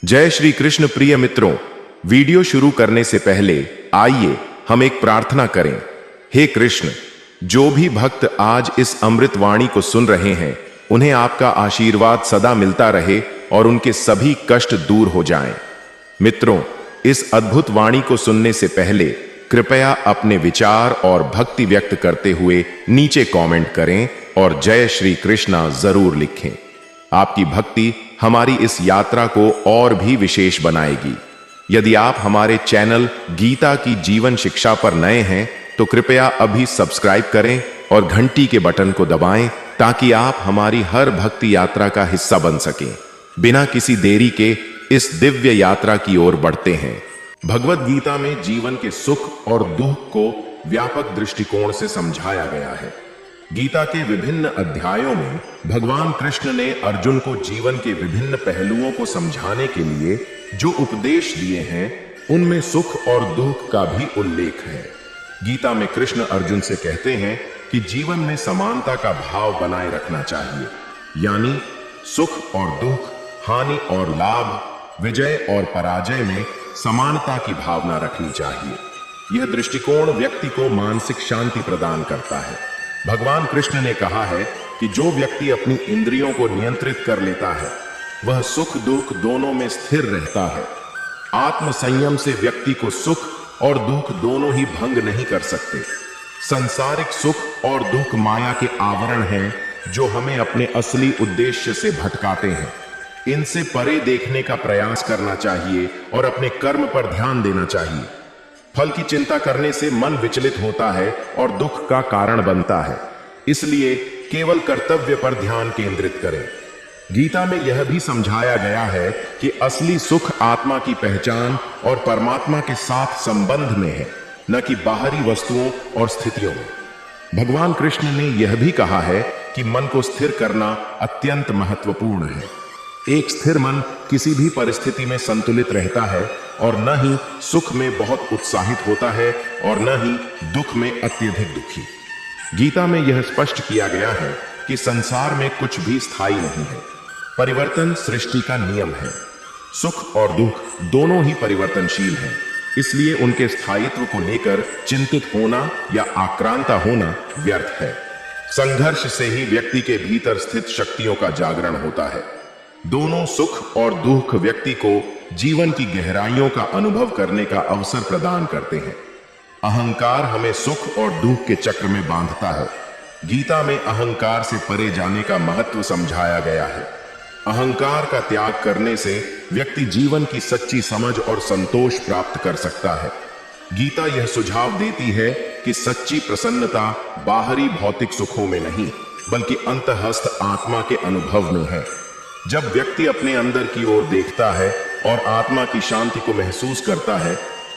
जय श्री कृष्ण। प्रिय मित्रों, वीडियो शुरू करने से पहले आइए हम एक प्रार्थना करें। हे कृष्ण, जो भी भक्त आज इस अमृत वाणी को सुन रहे हैं, उन्हें आपका आशीर्वाद सदा मिलता रहे और उनके सभी कष्ट दूर हो जाएं। मित्रों, इस अद्भुत वाणी को सुनने से पहले कृपया अपने विचार और भक्ति व्यक्त करते हुए नीचे कमेंट करें और जय श्री कृष्णा जरूर लिखें। आपकी भक्ति हमारी इस यात्रा को और भी विशेष बनाएगी। यदि आप हमारे चैनल गीता की जीवन शिक्षा पर नए हैं तो कृपया अभी सब्सक्राइब करें और घंटी के बटन को दबाएं ताकि आप हमारी हर भक्ति यात्रा का हिस्सा बन सकें। बिना किसी देरी के इस दिव्य यात्रा की ओर बढ़ते हैं। भगवत गीता में जीवन के सुख और दुख को व्यापक दृष्टिकोण से समझाया गया है। गीता के विभिन्न अध्यायों में भगवान कृष्ण ने अर्जुन को जीवन के विभिन्न पहलुओं को समझाने के लिए जो उपदेश दिए हैं, उनमें सुख और दुख का भी उल्लेख है। गीता में कृष्ण अर्जुन से कहते हैं कि जीवन में समानता का भाव बनाए रखना चाहिए, यानी सुख और दुख, हानि और लाभ, विजय और पराजय में समानता की भावना रखनी चाहिए। यह दृष्टिकोण व्यक्ति को मानसिक शांति प्रदान करता है। भगवान कृष्ण ने कहा है कि जो व्यक्ति अपनी इंद्रियों को नियंत्रित कर लेता है, वह सुख दुख दोनों में स्थिर रहता है। आत्म संयम से व्यक्ति को सुख और दुख दोनों ही भंग नहीं कर सकते। सांसारिक सुख और दुख माया के आवरण हैं जो हमें अपने असली उद्देश्य से भटकाते हैं। इनसे परे देखने का प्रयास करना चाहिए और अपने कर्म पर ध्यान देना चाहिए। फल की चिंता करने से मन विचलित होता है और दुख का कारण बनता है। इसलिए केवल कर्तव्य पर ध्यान केंद्रित करें। गीता में यह भी समझाया गया है कि असली सुख आत्मा की पहचान और परमात्मा के साथ संबंध में है, न कि बाहरी वस्तुओं और स्थितियों में। भगवान कृष्ण ने यह भी कहा है कि मन को स्थिर करना अत्यंत महत्वपूर्ण है। एक स्थिर मन किसी भी परिस्थिति में संतुलित रहता है और न ही सुख में बहुत उत्साहित होता है और न ही दुख में अत्यधिक दुखी। गीता में यह स्पष्ट किया गया है कि संसार में कुछ भी स्थायी नहीं है। परिवर्तन सृष्टि का नियम है। सुख और दुख दोनों ही परिवर्तनशील हैं। इसलिए उनके स्थायित्व को लेकर चिंतित होना या आक्रांता होना व्यर्थ है। संघर्ष से ही व्यक्ति के भीतर स्थित शक्तियों का जागरण होता है। दोनों सुख और दुख व्यक्ति को जीवन की गहराइयों का अनुभव करने का अवसर प्रदान करते हैं। अहंकार हमें सुख और दुख के चक्र में बांधता है। गीता में अहंकार से परे जाने का महत्व समझाया गया है। अहंकार का त्याग करने से व्यक्ति जीवन की सच्ची समझ और संतोष प्राप्त कर सकता है। गीता यह सुझाव देती है कि सच्ची प्रसन्नता बाहरी भौतिक सुखों में नहीं, बल्कि अंतःस्थ आत्मा के अनुभव में है। जब व्यक्ति अपने अंदर की ओर देखता है और आत्मा की शांति को महसूस करता है,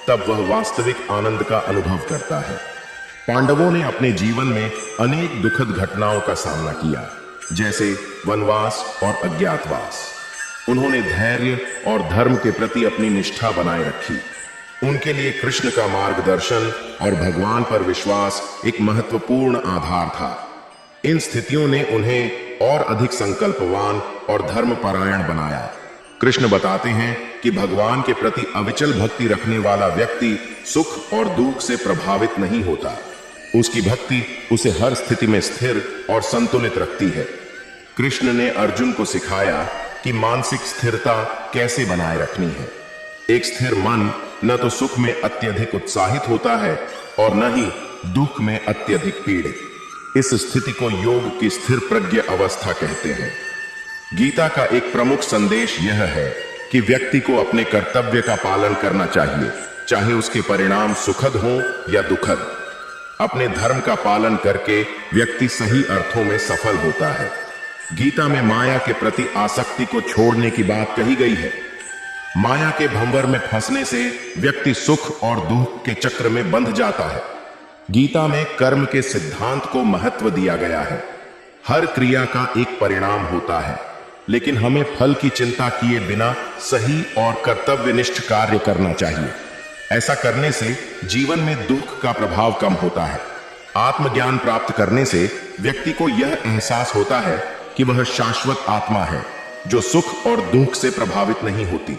तब वह वास्तविक आनंद का अनुभव करता है। पांडवों ने अपने जीवन में अनेक दुखद घटनाओं का सामना किया, जैसे वनवास और अज्ञातवास। उन्होंने धैर्य और धर्म के प्रति अपनी निष्ठा बनाए रखी। उनके लिए कृष्ण का मार्गदर्शन और भगवान पर विश्वास एक महत्वपूर्ण आधार था। इन स्थितियों ने उन्हें और अधिक संकल्पवान और धर्मपरायण बनाया। कृष्ण बताते हैं कि भगवान के प्रति अविचल भक्ति रखने वाला व्यक्ति सुख और दुख से प्रभावित नहीं होता। उसकी भक्ति उसे हर स्थिति में स्थिर और संतुलित रखती है। कृष्ण ने अर्जुन को सिखाया कि मानसिक स्थिरता कैसे बनाए रखनी है। एक स्थिर मन न तो सुख में अत्यधिक उत्साहित होता है और न ही दुख में अत्यधिक पीड़ित। इस स्थिति को योग की स्थिर प्रज्ञ अवस्था कहते हैं। गीता का एक प्रमुख संदेश यह है कि व्यक्ति को अपने कर्तव्य का पालन करना चाहिए, चाहे उसके परिणाम सुखद हों या दुखद। अपने धर्म का पालन करके व्यक्ति सही अर्थों में सफल होता है। गीता में माया के प्रति आसक्ति को छोड़ने की बात कही गई है। माया के भंवर में फंसने से व्यक्ति सुख और दुख के चक्र में बंध जाता है। गीता में कर्म के सिद्धांत को महत्व दिया गया है। हर क्रिया का एक परिणाम होता है, लेकिन हमें फल की चिंता किए बिना सही और कर्तव्यनिष्ठ कार्य करना चाहिए। ऐसा करने से जीवन में दुख का प्रभाव कम होता है। आत्मज्ञान प्राप्त करने से व्यक्ति को यह एहसास होता है कि वह शाश्वत आत्मा है जो सुख और दुख से प्रभावित नहीं होती।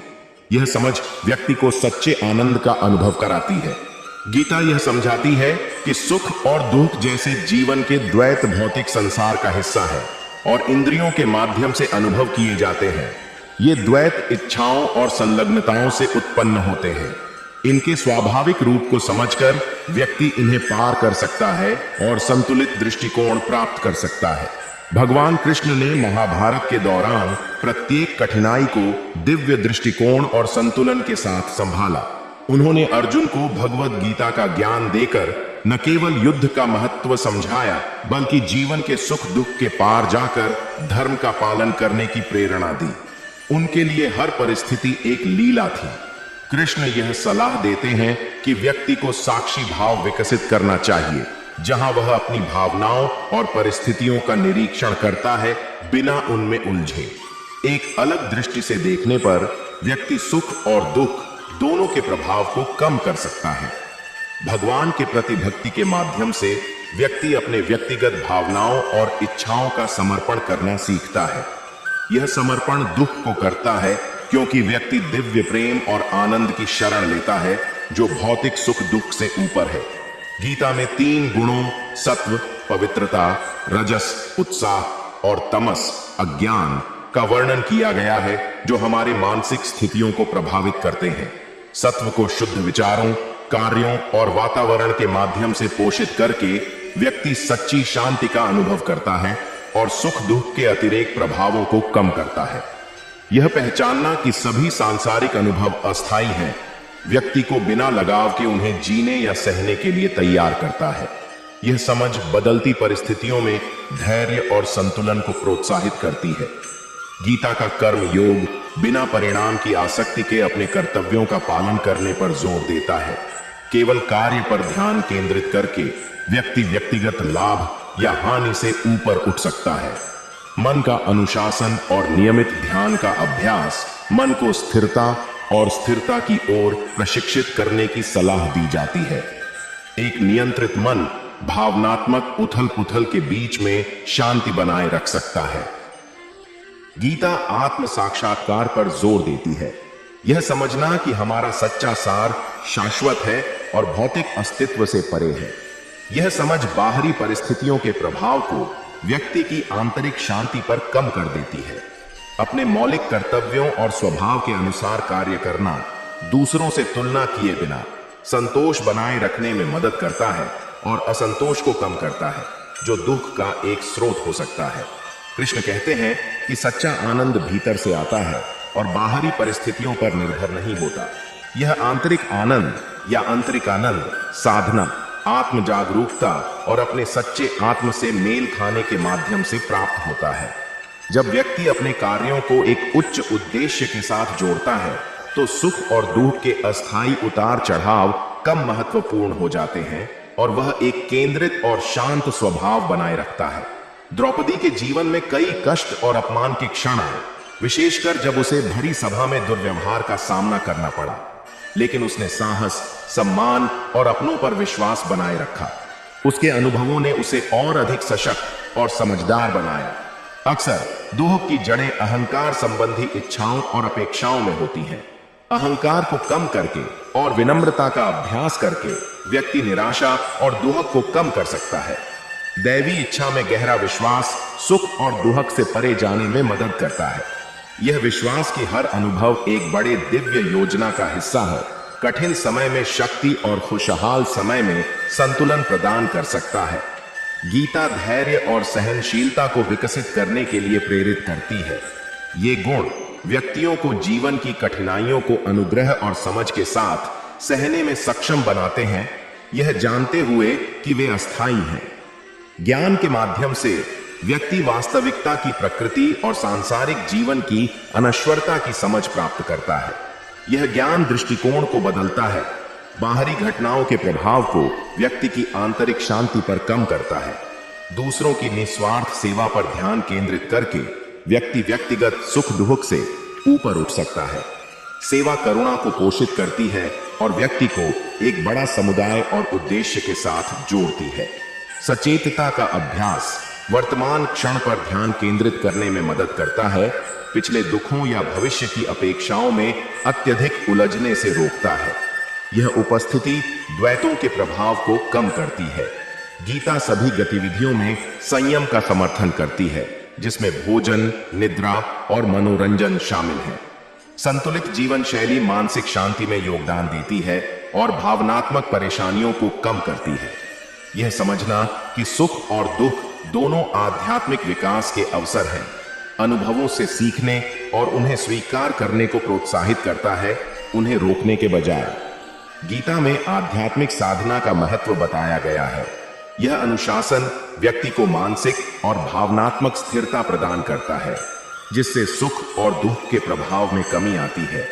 यह समझ व्यक्ति को सच्चे आनंद का अनुभव कराती है। गीता यह समझाती है कि सुख और दुख जैसे जीवन के द्वैत भौतिक संसार का हिस्सा है और इंद्रियों के माध्यम से अनुभव किए जाते हैं। ये द्वैत इच्छाओं और संलग्नताओं से उत्पन्न होते हैं। इनके स्वाभाविक रूप को समझकर व्यक्ति इन्हें पार कर सकता है और संतुलित दृष्टिकोण प्राप्त कर सकता है। भगवान कृष्ण ने महाभारत के दौरान प्रत्येक कठिनाई को दिव्य दृष्टिकोण और संतुलन के साथ संभाला। उन्होंने अर्जुन को भगवद गीता का ज्ञान देकर न केवल युद्ध का महत्व समझाया, बल्कि जीवन के सुख दुख के पार जाकर धर्म का पालन करने की प्रेरणा दी। उनके लिए हर परिस्थिति एक लीला थी। कृष्ण यह सलाह देते हैं कि व्यक्ति को साक्षी भाव विकसित करना चाहिए, जहां वह अपनी भावनाओं और परिस्थितियों का निरीक्षण करता है बिना उनमें उलझे। एक अलग दृष्टि से देखने पर व्यक्ति सुख और दुख दोनों के प्रभाव को कम कर सकता है। भगवान के प्रति भक्ति के माध्यम से व्यक्ति अपने व्यक्तिगत भावनाओं और इच्छाओं का समर्पण करना सीखता है। यह समर्पण दुख को करता है, क्योंकि व्यक्ति दिव्य प्रेम और आनंद की शरण लेता है जो भौतिक सुख दुख से ऊपर है। गीता में 3 गुणों सत्व, पवित्रता, रजस, उत्साह और तमस, अज्ञान का वर्णन किया गया है, जो हमारे मानसिक स्थितियों को प्रभावित करते हैं। सत्व को शुद्ध विचारों, कार्यों और वातावरण के माध्यम से पोषित करके व्यक्ति सच्ची शांति का अनुभव करता है और सुख दुख के अतिरेक प्रभावों को कम करता है। यह पहचानना कि सभी सांसारिक अनुभव अस्थायी हैं, व्यक्ति को बिना लगाव के उन्हें जीने या सहने के लिए तैयार करता है। यह समझ बदलती परिस्थितियों में धैर्य और संतुलन को प्रोत्साहित करती है। गीता का कर्म योग बिना परिणाम की आसक्ति के अपने कर्तव्यों का पालन करने पर जोर देता है। केवल कार्य पर ध्यान केंद्रित करके व्यक्ति व्यक्तिगत लाभ या हानि से ऊपर उठ सकता है। मन का अनुशासन और नियमित ध्यान का अभ्यास मन को स्थिरता और स्थिरता की ओर प्रशिक्षित करने की सलाह दी जाती है। एक नियंत्रित मन भावनात्मक उथल पुथल के बीच में शांति बनाए रख सकता है। गीता आत्म साक्षात्कार पर जोर देती है। यह समझना कि हमारा सच्चा सार शाश्वत है और भौतिक अस्तित्व से परे है। यह समझ बाहरी परिस्थितियों के प्रभाव को व्यक्ति की आंतरिक शांति पर कम कर देती है। अपने मौलिक कर्तव्यों और स्वभाव के अनुसार कार्य करना दूसरों से तुलना किए बिना संतोष बनाए रखने में मदद करता है और असंतोष को कम करता है, जो दुख का एक स्रोत हो सकता है। कृष्ण कहते हैं कि सच्चा आनंद भीतर से आता है और बाहरी परिस्थितियों पर निर्भर नहीं होता। यह आंतरिक आनंद या आंतरिक आनंद साधना, आत्म जागरूकता और अपने सच्चे आत्म से मेल खाने के माध्यम से प्राप्त होता है। जब व्यक्ति अपने कार्यों को एक उच्च उद्देश्य के साथ जोड़ता है, तो सुख और दुख के अस्थायी उतार चढ़ाव कम महत्वपूर्ण हो जाते हैं और वह एक केंद्रित और शांत स्वभाव बनाए रखता है। द्रौपदी के जीवन में कई कष्ट और अपमान के क्षण आए, विशेषकर जब उसे भरी सभा में दुर्व्यवहार का सामना करना पड़ा, लेकिन उसने साहस, सम्मान और अपनों पर विश्वास बनाए रखा। उसके अनुभवों ने उसे और अधिक सशक्त और समझदार बनाया। अक्सर दुख की जड़ें अहंकार संबंधी इच्छाओं और अपेक्षाओं में होती हैं। अहंकार को कम करके और विनम्रता का अभ्यास करके व्यक्ति निराशा और दुख को कम कर सकता है। दैवी इच्छा में गहरा विश्वास सुख और दुख से परे जाने में मदद करता है। यह विश्वास कि हर अनुभव एक बड़े दिव्य योजना का हिस्सा है, कठिन समय में शक्ति और खुशहाल समय में संतुलन प्रदान कर सकता है। गीता धैर्य और सहनशीलता को विकसित करने के लिए प्रेरित करती है। ये गुण व्यक्तियों को जीवन की कठिनाइयों को अनुग्रह और समझ के साथ सहने में सक्षम बनाते हैं, यह जानते हुए कि वे अस्थायी हैं। ज्ञान के माध्यम से व्यक्ति वास्तविकता की प्रकृति और सांसारिक जीवन की अनश्वरता की समझ प्राप्त करता है। यह ज्ञान दृष्टिकोण को बदलता है, बाहरी घटनाओं के प्रभाव को व्यक्ति की आंतरिक शांति पर कम करता है। दूसरों की निस्वार्थ सेवा पर ध्यान केंद्रित करके व्यक्ति व्यक्तिगत सुख दुख से ऊपर उठ सकता है। सेवा करुणा को पोषित करती है और व्यक्ति को एक बड़ा समुदाय और उद्देश्य के साथ जोड़ती है। सचेतता का अभ्यास वर्तमान क्षण पर ध्यान केंद्रित करने में मदद करता है, पिछले दुखों या भविष्य की अपेक्षाओं में अत्यधिक उलझने से रोकता है। यह उपस्थिति द्वैतों के प्रभाव को कम करती है। गीता सभी गतिविधियों में संयम का समर्थन करती है, जिसमें भोजन, निद्रा और मनोरंजन शामिल है। संतुलित जीवन शैली मानसिक शांति में योगदान देती है और भावनात्मक परेशानियों को कम करती है। यह समझना कि सुख और दुख दोनों आध्यात्मिक विकास के अवसर हैं, अनुभवों से सीखने और उन्हें स्वीकार करने को प्रोत्साहित करता है, उन्हें रोकने के बजाय। गीता में आध्यात्मिक साधना का महत्व बताया गया है। यह अनुशासन व्यक्ति को मानसिक और भावनात्मक स्थिरता प्रदान करता है, जिससे सुख और दुख के प्रभाव में कमी आती है।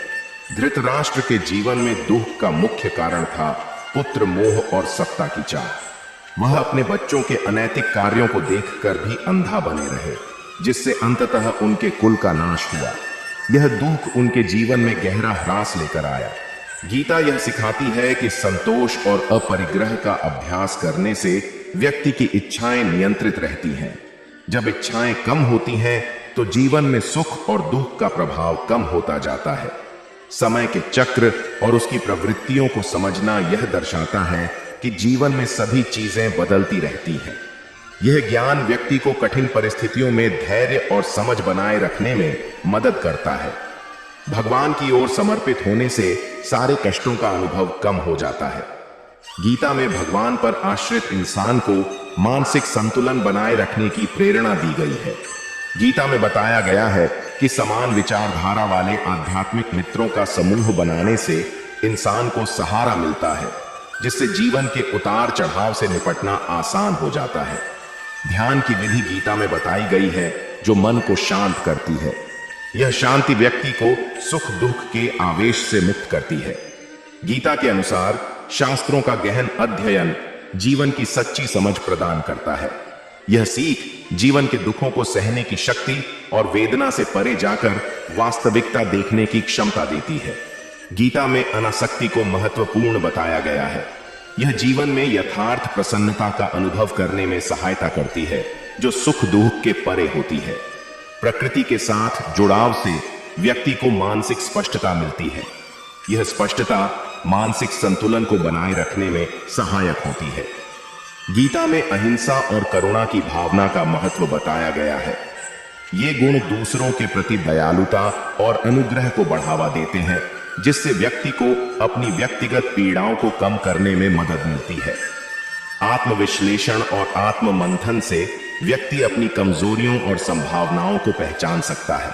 धृतराष्ट्र के जीवन में दुख का मुख्य कारण था पुत्र मोह और सत्ता की चाह। वह अपने बच्चों के अनैतिक कार्यों को देखकर भी अंधा बने रहे, जिससे अंततः उनके कुल का नाश हुआ। यह दुख उनके जीवन में गहरा ह्रास लेकर आया। गीता यह सिखाती है कि संतोष और अपरिग्रह का अभ्यास करने से व्यक्ति की इच्छाएं नियंत्रित रहती हैं। जब इच्छाएं कम होती हैं, तो जीवन में सुख और दुख का प्रभाव कम होता जाता है। समय के चक्र और उसकी प्रवृत्तियों को समझना यह दर्शाता है कि जीवन में सभी चीजें बदलती रहती हैं। यह ज्ञान व्यक्ति को कठिन परिस्थितियों में धैर्य और समझ बनाए रखने में मदद करता है। भगवान की ओर समर्पित होने से सारे कष्टों का अनुभव कम हो जाता है। गीता में भगवान पर आश्रित इंसान को मानसिक संतुलन बनाए रखने की प्रेरणा दी गई है। गीता में बताया गया है कि समान विचारधारा वाले आध्यात्मिक मित्रों का समूह बनाने से इंसान को सहारा मिलता है, जिससे जीवन के उतार चढ़ाव से निपटना आसान हो जाता है। ध्यान की विधि गीता में बताई गई है, जो मन को शांत करती है। यह शांति व्यक्ति को सुख दुख के आवेश से मुक्त करती है। गीता के अनुसार शास्त्रों का गहन अध्ययन जीवन की सच्ची समझ प्रदान करता है। यह सीख जीवन के दुखों को सहने की शक्ति और वेदना से परे जाकर वास्तविकता देखने की क्षमता देती है। गीता में अनासक्ति को महत्वपूर्ण बताया गया है। यह जीवन में यथार्थ प्रसन्नता का अनुभव करने में सहायता करती है, जो सुख दुख के परे होती है। प्रकृति के साथ जुड़ाव से व्यक्ति को मानसिक स्पष्टता मिलती है। यह स्पष्टता मानसिक संतुलन को बनाए रखने में सहायक होती है। गीता में अहिंसा और करुणा की भावना का महत्व बताया गया है। ये गुण दूसरों के प्रति दयालुता और अनुग्रह को बढ़ावा देते हैं, जिससे व्यक्ति को अपनी व्यक्तिगत पीड़ाओं को कम करने में मदद मिलती है। आत्मविश्लेषण और आत्म मंथन से व्यक्ति अपनी कमजोरियों और संभावनाओं को पहचान सकता है।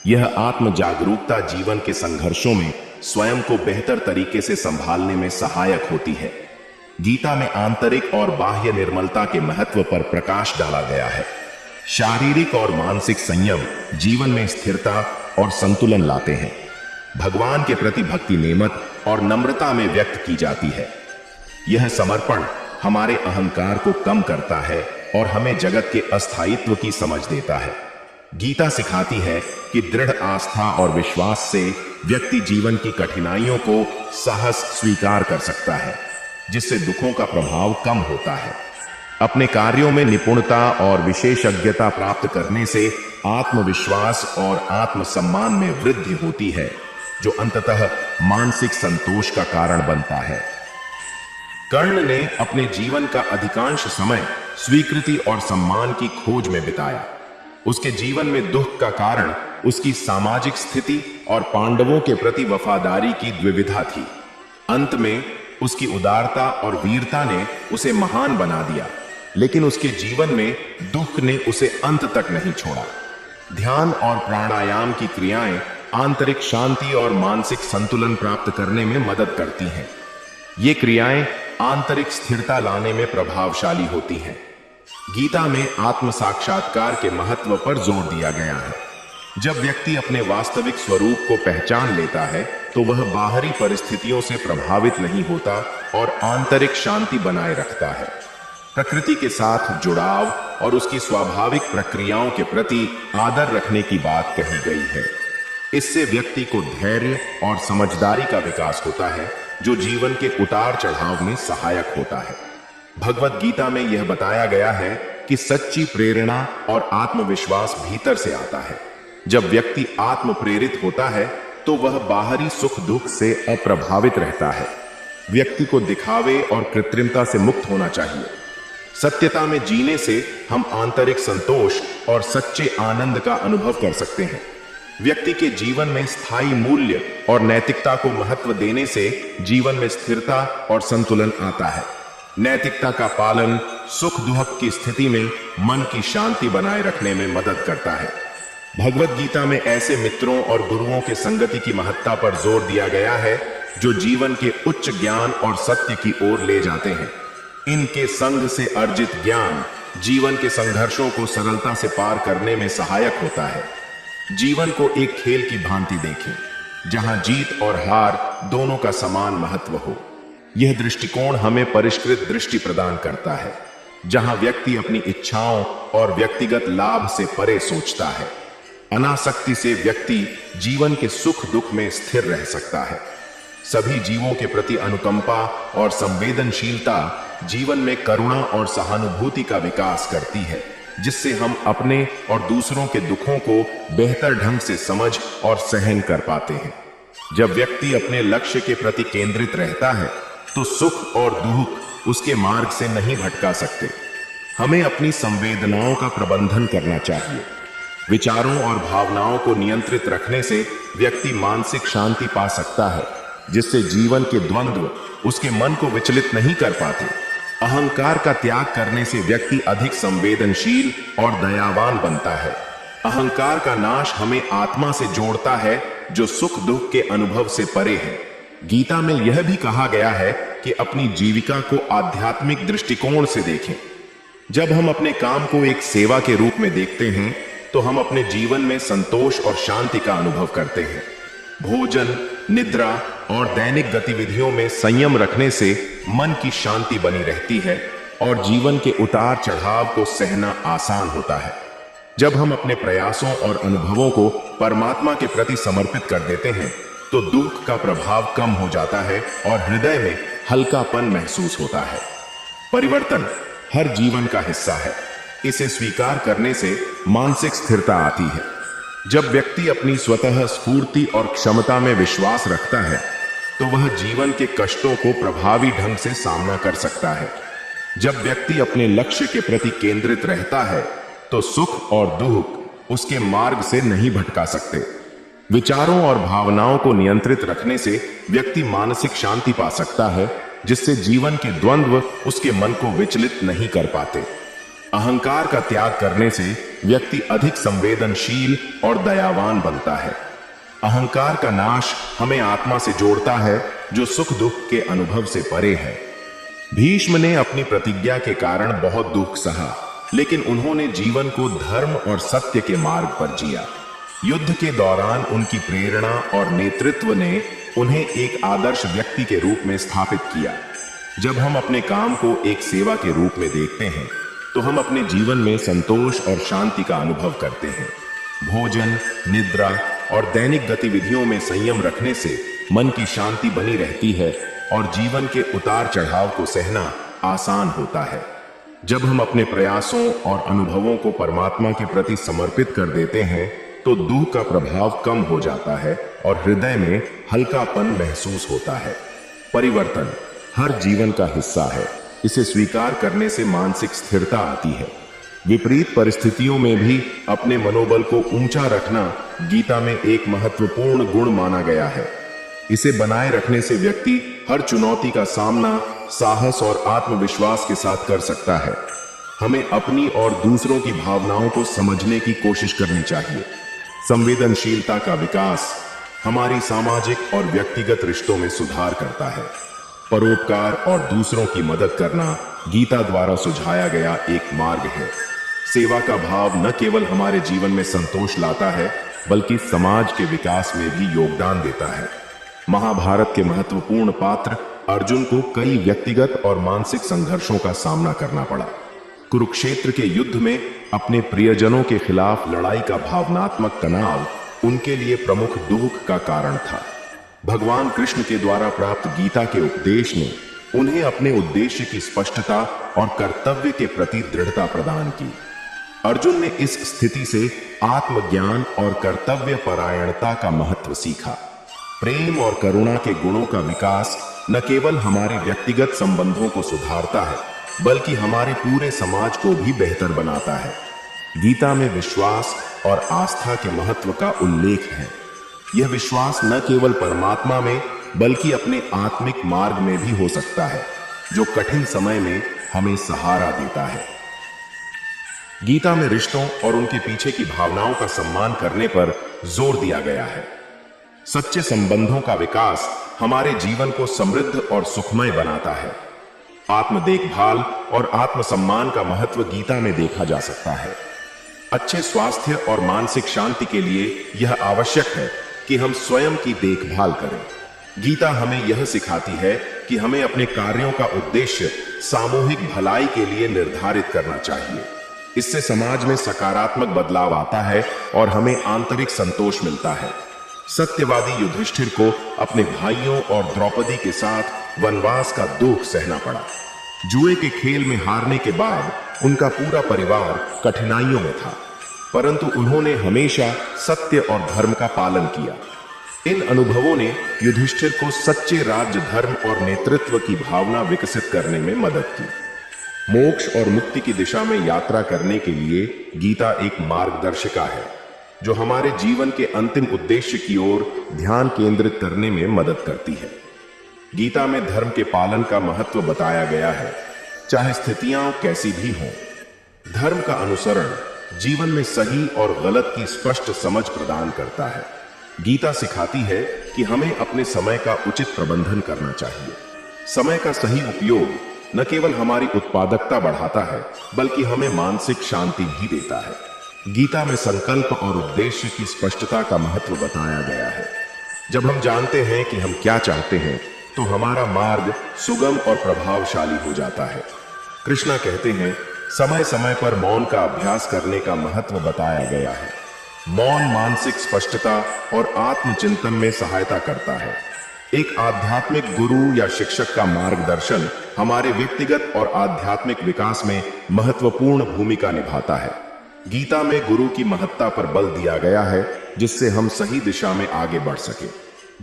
यह आत्म जागरूकता जीवन के संघर्षों में स्वयं को बेहतर तरीके से संभालने में सहायक होती है। गीता में आंतरिक और बाह्य निर्मलता के महत्व पर प्रकाश डाला गया है। शारीरिक और मानसिक संयम जीवन में स्थिरता और संतुलन लाते हैं। भगवान के प्रति भक्ति नेमत और नम्रता में व्यक्त की जाती है। यह समर्पण हमारे अहंकार को कम करता है और हमें जगत के अस्थायित्व की समझ देता है। गीता सिखाती है कि दृढ़ आस्था और विश्वास से व्यक्ति जीवन की कठिनाइयों को साहस स्वीकार कर सकता है, जिससे दुखों का प्रभाव कम होता है। अपने कार्यों में निपुणता और विशेषज्ञता प्राप्त करने से आत्मविश्वास और आत्मसम्मान में वृद्धि होती है, जो अंततः मानसिक संतोष का कारण बनता है। कर्ण ने अपने जीवन का अधिकांश समय स्वीकृति और सम्मान की खोज में बिताया। उसके जीवन में दुख का कारण उसकी सामाजिक स्थिति और पांडवों के प्रति वफादारी की द्विविधा थी। अंत में उसकी उदारता और वीरता ने उसे महान बना दिया, लेकिन उसके जीवन में दुख ने उसे अंत तक नहीं छोड़ा। ध्यान और प्राणायाम की क्रियाएं आंतरिक शांति और मानसिक संतुलन प्राप्त करने में मदद करती हैं। ये क्रियाएं आंतरिक स्थिरता लाने में प्रभावशाली होती हैं। गीता में आत्म साक्षात्कार के महत्व पर जोर दिया गया है। जब व्यक्ति अपने वास्तविक स्वरूप को पहचान लेता है, तो वह बाहरी परिस्थितियों से प्रभावित नहीं होता और आंतरिक शांति बनाए रखता है। प्रकृति के साथ जुड़ाव और उसकी स्वाभाविक प्रक्रियाओं के प्रति आदर रखने की बात कही गई है। इससे व्यक्ति को धैर्य और समझदारी का विकास होता है, जो जीवन के उतार चढ़ाव में सहायक होता है। भगवत गीता में यह बताया गया है कि सच्ची प्रेरणा और आत्मविश्वास भीतर से आता है। जब व्यक्ति आत्म प्रेरित होता है तो वह बाहरी सुख दुख से अप्रभावित रहता है। व्यक्ति को दिखावे और कृत्रिमता से मुक्त होना चाहिए। सत्यता में जीने से हम आंतरिक संतोष और सच्चे आनंद का अनुभव कर सकते हैं। व्यक्ति के जीवन में स्थायी मूल्य और नैतिकता को महत्व देने से जीवन में स्थिरता और संतुलन आता है। नैतिकता का पालन सुख दुख की स्थिति में मन की शांति बनाए रखने में मदद करता है। भगवत गीता में ऐसे मित्रों और गुरुओं के संगति की महत्ता पर जोर दिया गया है जो जीवन के उच्च ज्ञान और सत्य की ओर ले जाते हैं। इनके संग से अर्जित ज्ञान जीवन के संघर्षों को सरलता से पार करने में सहायक होता है। जीवन को एक खेल की भांति देखें जहां जीत और हार दोनों का समान महत्व हो। यह दृष्टिकोण हमें परिष्कृत दृष्टि प्रदान करता है जहां व्यक्ति अपनी इच्छाओं और व्यक्तिगत लाभ से परे सोचता है। अनासक्ति से व्यक्ति जीवन के सुख दुख में स्थिर रह सकता है। सभी जीवों के प्रति अनुकंपा और संवेदनशीलता जीवन में करुणा और सहानुभूति का विकास करती है, जिससे हम अपने और दूसरों के दुखों को बेहतर ढंग से समझ और सहन कर पाते हैं। जब व्यक्ति अपने लक्ष्य के प्रति केंद्रित रहता है तो सुख और दुख उसके मार्ग से नहीं भटका सकते। हमें अपनी संवेदनाओं का प्रबंधन करना चाहिए। विचारों और भावनाओं को नियंत्रित रखने से व्यक्ति मानसिक शांति पा सकता है, जिससे जीवन के द्वंद्व उसके मन को विचलित नहीं कर पाते। अहंकार का त्याग करने से व्यक्ति अधिक संवेदनशील और दयावान बनता है। अहंकार का नाश हमें आत्मा से जोड़ता है जो सुख दुख के अनुभव से परे है। गीता में यह भी कहा गया है कि अपनी जीविका को आध्यात्मिक दृष्टिकोण से देखें। जब हम अपने काम को एक सेवा के रूप में देखते हैं तो हम अपने जीवन में संतोष और शांति का अनुभव करते हैं। भोजन, निद्रा और दैनिक गतिविधियों में संयम रखने से मन की शांति बनी रहती है और जीवन के उतार चढ़ाव को सहना आसान होता है। जब हम अपने प्रयासों और अनुभवों को परमात्मा के प्रति समर्पित कर देते हैं तो दुख का प्रभाव कम हो जाता है और हृदय में हल्कापन महसूस होता है। परिवर्तन हर जीवन का हिस्सा है। इसे स्वीकार करने से मानसिक स्थिरता आती है। जब व्यक्ति अपनी स्वतः स्फूर्ति और क्षमता में विश्वास रखता है तो वह जीवन के कष्टों को प्रभावी ढंग से सामना कर सकता है। जब व्यक्ति अपने लक्ष्य के प्रति केंद्रित रहता है तो सुख और दुख उसके मार्ग से नहीं भटका सकते। विचारों और भावनाओं को नियंत्रित रखने से व्यक्ति मानसिक शांति पा सकता है, जिससे जीवन के द्वंद्व उसके मन को विचलित नहीं कर पाते। अहंकार का त्याग करने से व्यक्ति अधिक संवेदनशील और दयावान बनता है। अहंकार का नाश हमें आत्मा से जोड़ता है जो सुख दुख के अनुभव से परे है। भीष्म ने अपनी प्रतिज्ञा के कारण बहुत दुख सहा, लेकिन उन्होंने जीवन को धर्म और सत्य के मार्ग पर जिया। युद्ध के दौरान उनकी प्रेरणा और नेतृत्व ने उन्हें एक आदर्श व्यक्ति के रूप में स्थापित किया। जब हम अपने काम को एक सेवा के रूप में देखते हैं तो हम अपने जीवन में संतोष और शांति का अनुभव करते हैं। भोजन, निद्रा और दैनिक गतिविधियों में संयम रखने से मन की शांति बनी रहती है और जीवन के उतार चढ़ाव को सहना आसान होता है। जब हम अपने प्रयासों और अनुभवों को परमात्मा के प्रति समर्पित कर देते हैं तो दुख का प्रभाव कम हो जाता है और हृदय में हल्कापन महसूस होता है। परिवर्तन हर जीवन का हिस्सा है। इसे स्वीकार करने से मानसिक स्थिरता आती है। विपरीत परिस्थितियों में भी अपने मनोबल को ऊंचा रखना गीता में एक महत्वपूर्ण गुण माना गया है। इसे बनाए रखने से व्यक्ति हर चुनौती का सामना साहस और आत्मविश्वास के साथ कर सकता है। हमें अपनी और दूसरों की भावनाओं को समझने की कोशिश करनी चाहिए। संवेदनशीलता का विकास हमारी सामाजिक और व्यक्तिगत रिश्तों में सुधार करता है। परोपकार और दूसरों की मदद करना गीता द्वारा सुझाया गया एक मार्ग है। सेवा का भाव न केवल हमारे जीवन में संतोष लाता है, बल्कि समाज के विकास में भी योगदान देता है। महाभारत के महत्वपूर्ण पात्र अर्जुन को कई व्यक्तिगत और मानसिक संघर्षों का सामना करना पड़ा। कुरुक्षेत्र के युद्ध में अपने प्रियजनों के खिलाफ लड़ाई का भावनात्मक तनाव उनके लिए प्रमुख दुख का कारण था। भगवान कृष्ण के द्वारा प्राप्त गीता के उपदेश ने उन्हें अपने उद्देश्य की स्पष्टता और कर्तव्य के प्रति दृढ़ता प्रदान की। अर्जुन ने इस स्थिति से आत्मज्ञान और कर्तव्य परायणता का महत्व सीखा। प्रेम और करुणा के गुणों का विकास न केवल हमारे व्यक्तिगत संबंधों को सुधारता है, बल्कि हमारे पूरे समाज को भी बेहतर बनाता है। गीता में विश्वास और आस्था के महत्व का उल्लेख है। यह विश्वास न केवल परमात्मा में, बल्कि अपने आत्मिक मार्ग में भी हो सकता है, जो कठिन समय में हमें सहारा देता है। गीता में रिश्तों और उनके पीछे की भावनाओं का सम्मान करने पर जोर दिया गया है। सच्चे संबंधों का विकास हमारे जीवन को समृद्ध और सुखमय बनाता है। आत्म देखभाल और आत्मसम्मान का महत्व गीता में देखा जा सकता है। अच्छे स्वास्थ्य और मानसिक शांति के लिए यह आवश्यक है कि हम स्वयं की देखभाल करें। गीता हमें यह सिखाती है कि हमें अपने कार्यों का उद्देश्य सामूहिक भलाई के लिए निर्धारित करना चाहिए। इससे समाज में सकारात्मक बदलाव आता है और हमें आंतरिक संतोष मिलता है। सत्यवादी युधिष्ठिर को अपने भाइयों और द्रौपदी के साथ वनवास का दुख सहना पड़ा। जुए के खेल में हारने के बाद उनका पूरा परिवार कठिनाइयों में था, परंतु उन्होंने हमेशा सत्य और धर्म का पालन किया। इन अनुभवों ने युधिष्ठिर को सच्चे राज्य, धर्म और नेतृत्व की भावना विकसित करने में मदद की। मोक्ष और मुक्ति की दिशा में यात्रा करने के लिए गीता एक मार्गदर्शिका है, जो हमारे जीवन के अंतिम उद्देश्य की ओर ध्यान केंद्रित करने में मदद करती है। गीता में धर्म के पालन का महत्व बताया गया है, चाहे स्थितियां कैसी भी हों। धर्म का अनुसरण जीवन में सही और गलत की स्पष्ट समझ प्रदान करता है। गीता सिखाती है कि हमें अपने समय का उचित प्रबंधन करना चाहिए। समय का सही उपयोग न केवल हमारी उत्पादकता बढ़ाता है, बल्कि हमें मानसिक शांति भी देता है। गीता में संकल्प और उद्देश्य की स्पष्टता का महत्व बताया गया है। जब हम जानते हैं कि हम क्या चाहते हैं, तो हमारा मार्ग सुगम और प्रभावशाली हो जाता है। कृष्णा कहते हैं, समय समय पर मौन का अभ्यास करने का महत्व बताया गया है। मौन मानसिक स्पष्टता और आत्मचिंतन में सहायता करता है। एक आध्यात्मिक गुरु या शिक्षक का मार्गदर्शन हमारे व्यक्तिगत और आध्यात्मिक विकास में महत्वपूर्ण भूमिका निभाता है। गीता में गुरु की महत्ता पर बल दिया गया है, जिससे हम सही दिशा में आगे बढ़ सके।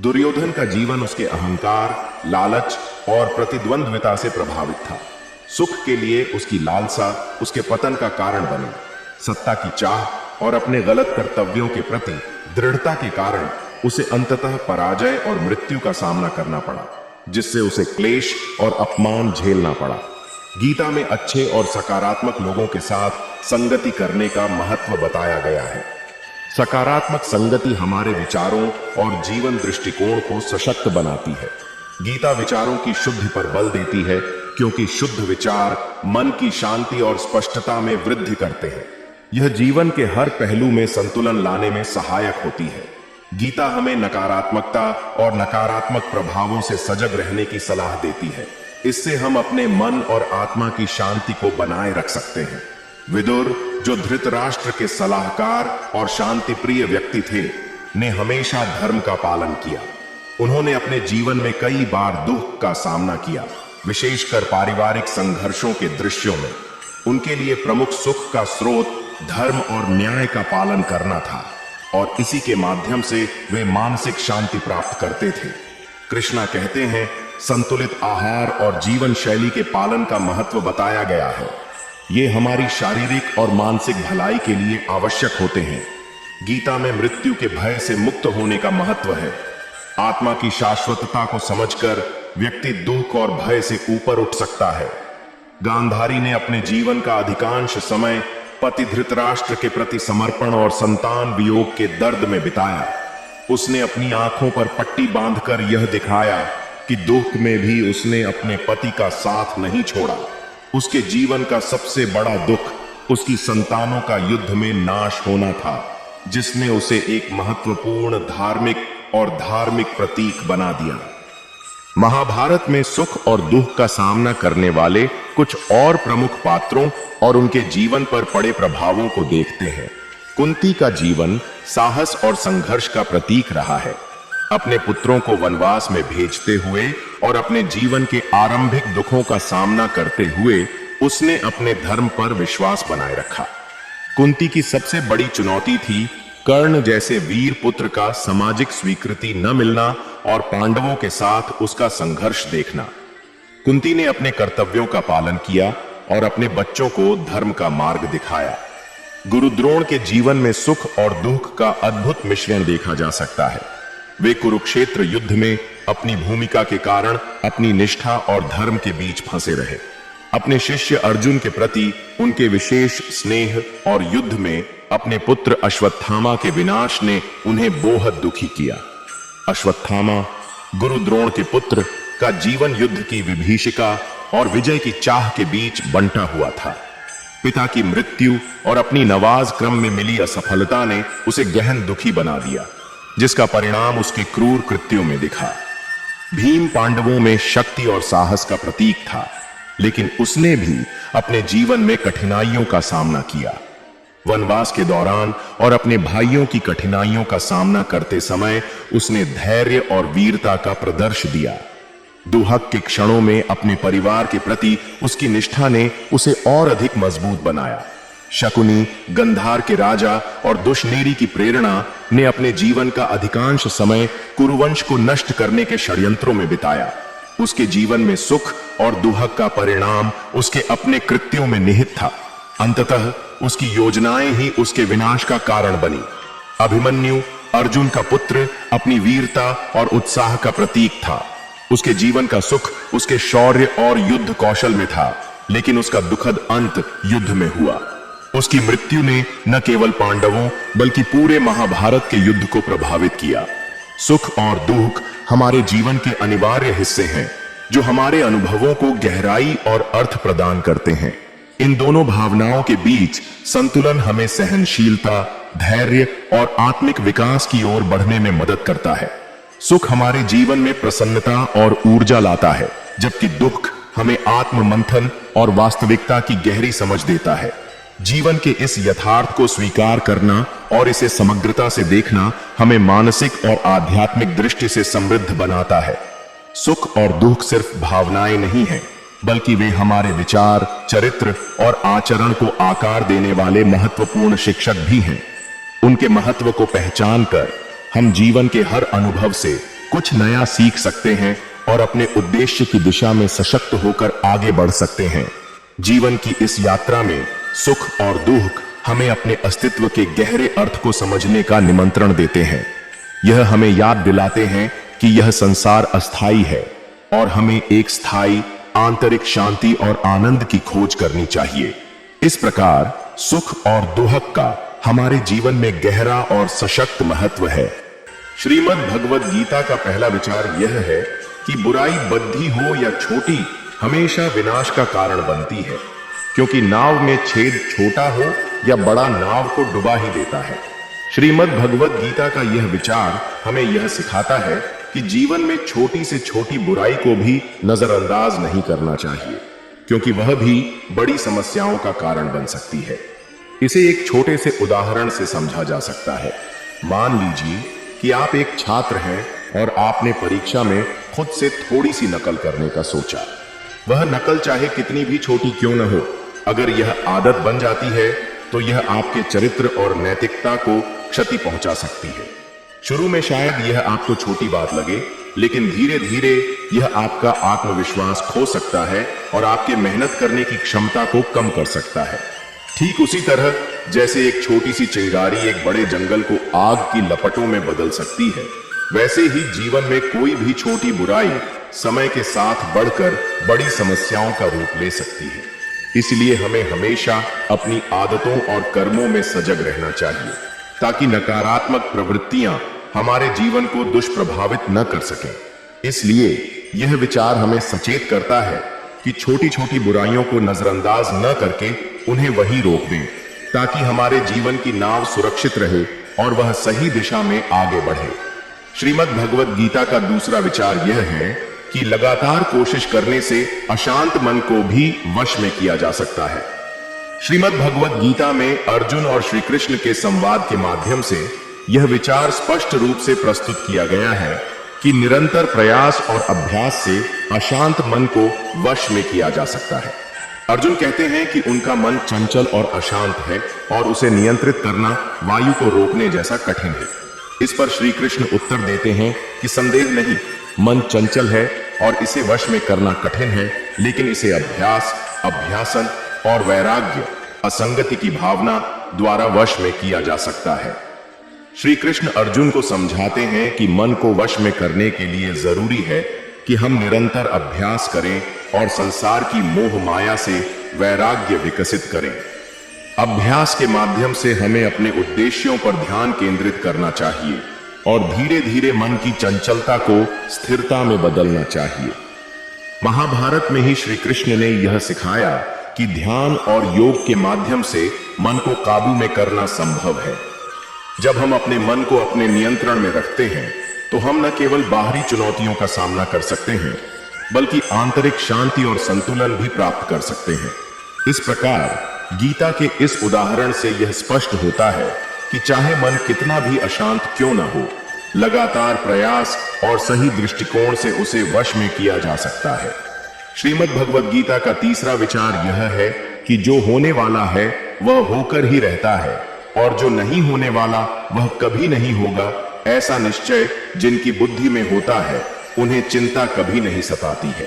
दुर्योधन का जीवन उसके अहंकार, लालच और प्रतिद्वंद्विता से प्रभावित था। सुख के लिए उसकी लालसा उसके पतन का कारण बनी। सत्ता की चाह और अपने गलत कर्तव्यों के प्रति दृढ़ता के कारण उसे अंततः पराजय और मृत्यु का सामना करना पड़ा, जिससे उसे क्लेश और अपमान झेलना पड़ा। गीता में अच्छे और सकारात्मक लोगों के साथ संगति करने का महत्व बताया गया है। सकारात्मक संगति हमारे विचारों और जीवन दृष्टिकोण को सशक्त बनाती है। गीता विचारों की शुद्धि पर बल देती है, क्योंकि शुद्ध विचार मन की शांति और स्पष्टता में वृद्धि करते हैं। यह जीवन के हर पहलू में संतुलन लाने में सहायक होती है। गीता हमें नकारात्मकता और नकारात्मक प्रभावों से सजग रहने की सलाह देती है। इससे हम अपने मन और आत्मा की शांति को बनाए रख सकते हैं। विदुर, जो धृतराष्ट्र के सलाहकार और शांति प्रिय व्यक्ति थे, ने हमेशा धर्म का पालन किया। उन्होंने अपने जीवन में कई बार दुख का सामना किया, विशेषकर पारिवारिक संघर्षों के दृश्यों में। उनके लिए प्रमुख सुख का स्रोत धर्म और न्याय का पालन करना था, और इसी के माध्यम से वे मानसिक शांति प्राप्त करते थे। कृष्णा कहते हैं, संतुलित आहार और जीवन शैली के पालन का महत्व बताया गया है। ये हमारी शारीरिक और मानसिक भलाई के लिए आवश्यक होते हैं। गीता में मृत्यु के भय से मुक्त होने का महत्व है। आत्मा की शाश्वतता को समझकर व्यक्ति दुख और भय से ऊपर उठ सकता है। गांधारी ने अपने जीवन का अधिकांश समय पति धृतराष्ट्र के प्रति समर्पण और संतान वियोग के दर्द में बिताया। उसने अपनी आंखों पर पट्टी बांधकर यह दिखाया कि दुख में भी उसने अपने पति का साथ नहीं छोड़ा। उसके जीवन का सबसे बड़ा दुख उसकी संतानों का युद्ध में नाश होना था, जिसने उसे एक महत्वपूर्ण धार्मिक प्रतीक बना दिया। महाभारत में सुख और दुख का सामना करने वाले कुछ और प्रमुख पात्रों और उनके जीवन पर पड़े प्रभावों को देखते हैं। कुंती का जीवन साहस और संघर्ष का प्रतीक रहा है। अपने पुत्रों को वनवास में भेजते हुए और अपने जीवन के आरंभिक दुखों का सामना करते हुए उसने अपने धर्म पर विश्वास बनाए रखा। कुंती की सबसे बड़ी चुनौती थी कर्ण जैसे वीर पुत्र का सामाजिक स्वीकृति न मिलना और पांडवों के साथ उसका संघर्ष देखना। कुंती ने अपने कर्तव्यों का पालन किया और अपने बच्चों को धर्म का मार्ग दिखाया। गुरु द्रोण के जीवन में सुख और दुख का अद्भुत मिश्रण देखा जा सकता है। वे कुरुक्षेत्र युद्ध में अपनी भूमिका के कारण अपनी निष्ठा और धर्म के बीच फंसे रहे। अपने शिष्य अर्जुन के प्रति उनके विशेष स्नेह और युद्ध में अपने पुत्र अश्वत्थामा के विनाश ने उन्हें बेहद दुखी किया। अश्वत्थामा गुरु द्रोण के पुत्र का जीवन युद्ध की विभीषिका और विजय की चाह के बीच बंटा हुआ था। पिता की मृत्यु और अपनी नवाज क्रम में मिली असफलता ने उसे गहन दुखी बना दिया, जिसका परिणाम उसके क्रूर कृत्यों में दिखा। भीम पांडवों में शक्ति और साहस का प्रतीक था, लेकिन उसने भी अपने जीवन में कठिनाइयों का सामना किया। वनवास के दौरान और अपने भाइयों की कठिनाइयों का सामना करते समय उसने धैर्य और वीरता का प्रदर्शन दिया। दुहक के क्षणों में अपने परिवार के प्रति उसकी निष्ठा ने उसे और अधिक मजबूत बनाया। शकुनी, गंधार के राजा और दुष्नेरी की प्रेरणा ने अपने जीवन का अधिकांश समय कुरुवंश को नष्ट करने के षड्यंत्रों में बिताया। उसके जीवन में सुख और दुहक का परिणाम उसके अपने कृत्यों में निहित था। अंततः उसकी योजनाएं ही उसके विनाश का कारण बनी। अभिमन्यु, अर्जुन का पुत्र, अपनी वीरता और उत्साह का प्रतीक था। उसके जीवन का सुख उसके शौर्य और युद्ध कौशल में था, लेकिन उसका दुखद अंत युद्ध में हुआ। उसकी मृत्यु ने न केवल पांडवों बल्कि पूरे महाभारत के युद्ध को प्रभावित किया। सुख और दुख हमारे जीवन के अनिवार्य हिस्से हैं, जो हमारे अनुभवों को गहराई और अर्थ प्रदान करते हैं। इन दोनों भावनाओं के बीच संतुलन हमें सहनशीलता, धैर्य और आत्मिक विकास की ओर बढ़ने में मदद करता है। सुख हमारे जीवन में प्रसन्नता और ऊर्जा लाता है, जबकि दुख हमें आत्म मंथन और वास्तविकता की गहरी समझ देता है। जीवन के इस यथार्थ को स्वीकार करना और इसे समग्रता से देखना हमें मानसिक और आध्यात्मिक दृष्टि से समृद्ध बनाता है। सुख और दुख सिर्फ भावनाएं नहीं हैं, बल्कि वे हमारे विचार, चरित्र और आचरण को आकार देने वाले महत्वपूर्ण शिक्षक भी हैं। उनके महत्व को पहचान कर हम जीवन के हर अनुभव से कुछ नया सीख सकते हैं और अपने उद्देश्य की दिशा में सशक्त होकर आगे बढ़ सकते हैं। जीवन की इस यात्रा में सुख और दुख हमें अपने अस्तित्व के गहरे अर्थ को समझने का निमंत्रण देते हैं। यह हमें याद दिलाते हैं कि यह संसार अस्थायी है और हमें एक स्थायी आंतरिक शांति और आनंद की खोज करनी चाहिए। इस प्रकार सुख और दुख का हमारे जीवन में गहरा और सशक्त महत्व है। श्रीमद् भगवद गीता का पहला विचार यह है कि बुराई बद्धी हो या छोटी हमेशा विनाश का कारण बनती है, क्योंकि नाव में छेद छोटा हो या बड़ा नाव को डुबा ही देता है। श्रीमद् भगवद गीता का यह विचार हमें यह सिखाता है कि जीवन में छोटी से छोटी बुराई को भी नजरअंदाज नहीं करना चाहिए, क्योंकि वह भी बड़ी समस्याओं का कारण बन सकती है। इसे एक छोटे से उदाहरण से समझा जा सकता है। मान लीजिए कि आप एक छात्र हैं और आपने परीक्षा में खुद से थोड़ी सी नकल करने का सोचा। वह नकल चाहे कितनी भी छोटी क्यों न हो, अगर यह आदत बन जाती है तो यह आपके चरित्र और नैतिकता को क्षति पहुंचा सकती है। शुरू में शायद यह आपको छोटी बात लगे, लेकिन धीरे धीरे यह आपका आत्मविश्वास खो सकता है और आपके मेहनत करने की क्षमता को कम कर सकता है। ठीक उसी तरह जैसे एक छोटी सी चिंगारी एक बड़े जंगल को आग की लपटों में बदल सकती है, वैसे ही जीवन में कोई भी छोटी बुराई समय के साथ बढ़कर बड़ी समस्याओं का रूप ले सकती है। इसलिए हमें हमेशा अपनी आदतों और कर्मों में सजग रहना चाहिए, ताकि नकारात्मक प्रवृत्तियां हमारे जीवन को दुष्प्रभावित न कर सकें। इसलिए यह विचार हमें सचेत करता है कि छोटी छोटी बुराइयों को नजरअंदाज न करके उन्हें वहीं रोक दें, ताकि हमारे जीवन की नाव सुरक्षित रहे और वह सही दिशा में आगे बढ़े। श्रीमद् भगवद गीता का दूसरा विचार यह है कि लगातार कोशिश करने से अशांत मन को भी वश में किया जा सकता है। श्रीमद् भगवद गीता में अर्जुन और श्री कृष्ण के संवाद के माध्यम से यह विचार स्पष्ट रूप से प्रस्तुत किया गया है कि निरंतर प्रयास और अभ्यास से अशांत मन को वश में किया जा सकता है। अर्जुन कहते हैं कि उनका मन चंचल और अशांत है और उसे नियंत्रित करना वायु को रोकने जैसा कठिन है। इस पर श्री कृष्ण उत्तर देते हैं कि संदेह नहीं, मन चंचल है और इसे वश में करना कठिन है, लेकिन इसे अभ्यास, अभ्यासन और वैराग्य, असंगति की भावना द्वारा वश में किया जा सकता है। श्री कृष्ण अर्जुन को समझाते हैं कि मन को वश में करने के लिए जरूरी है कि हम निरंतर अभ्यास करें और संसार की मोह माया से वैराग्य विकसित करें। अभ्यास के माध्यम से हमें अपने उद्देश्यों पर ध्यान केंद्रित करना चाहिए और धीरे धीरे मन की चंचलता को स्थिरता में बदलना चाहिए। महाभारत में ही श्री कृष्ण ने यह सिखाया कि ध्यान और योग के माध्यम से मन को काबू में करना संभव है। जब हम अपने मन को अपने नियंत्रण में रखते हैं तो हम न केवल बाहरी चुनौतियों का सामना कर सकते हैं, बल्कि आंतरिक शांति और संतुलन भी प्राप्त कर सकते हैं। इस प्रकार गीता के इस उदाहरण से यह स्पष्ट होता है कि चाहे मन कितना भी अशांत क्यों न हो, लगातार प्रयास और सही दृष्टिकोण से उसे वश में किया जा सकता है। श्रीमद् भगवद गीता का तीसरा विचार यह है कि जो होने वाला है वह होकर ही रहता है और जो नहीं होने वाला वह कभी नहीं होगा। ऐसा निश्चय जिनकी बुद्धि में होता है उन्हें चिंता कभी नहीं सताती है।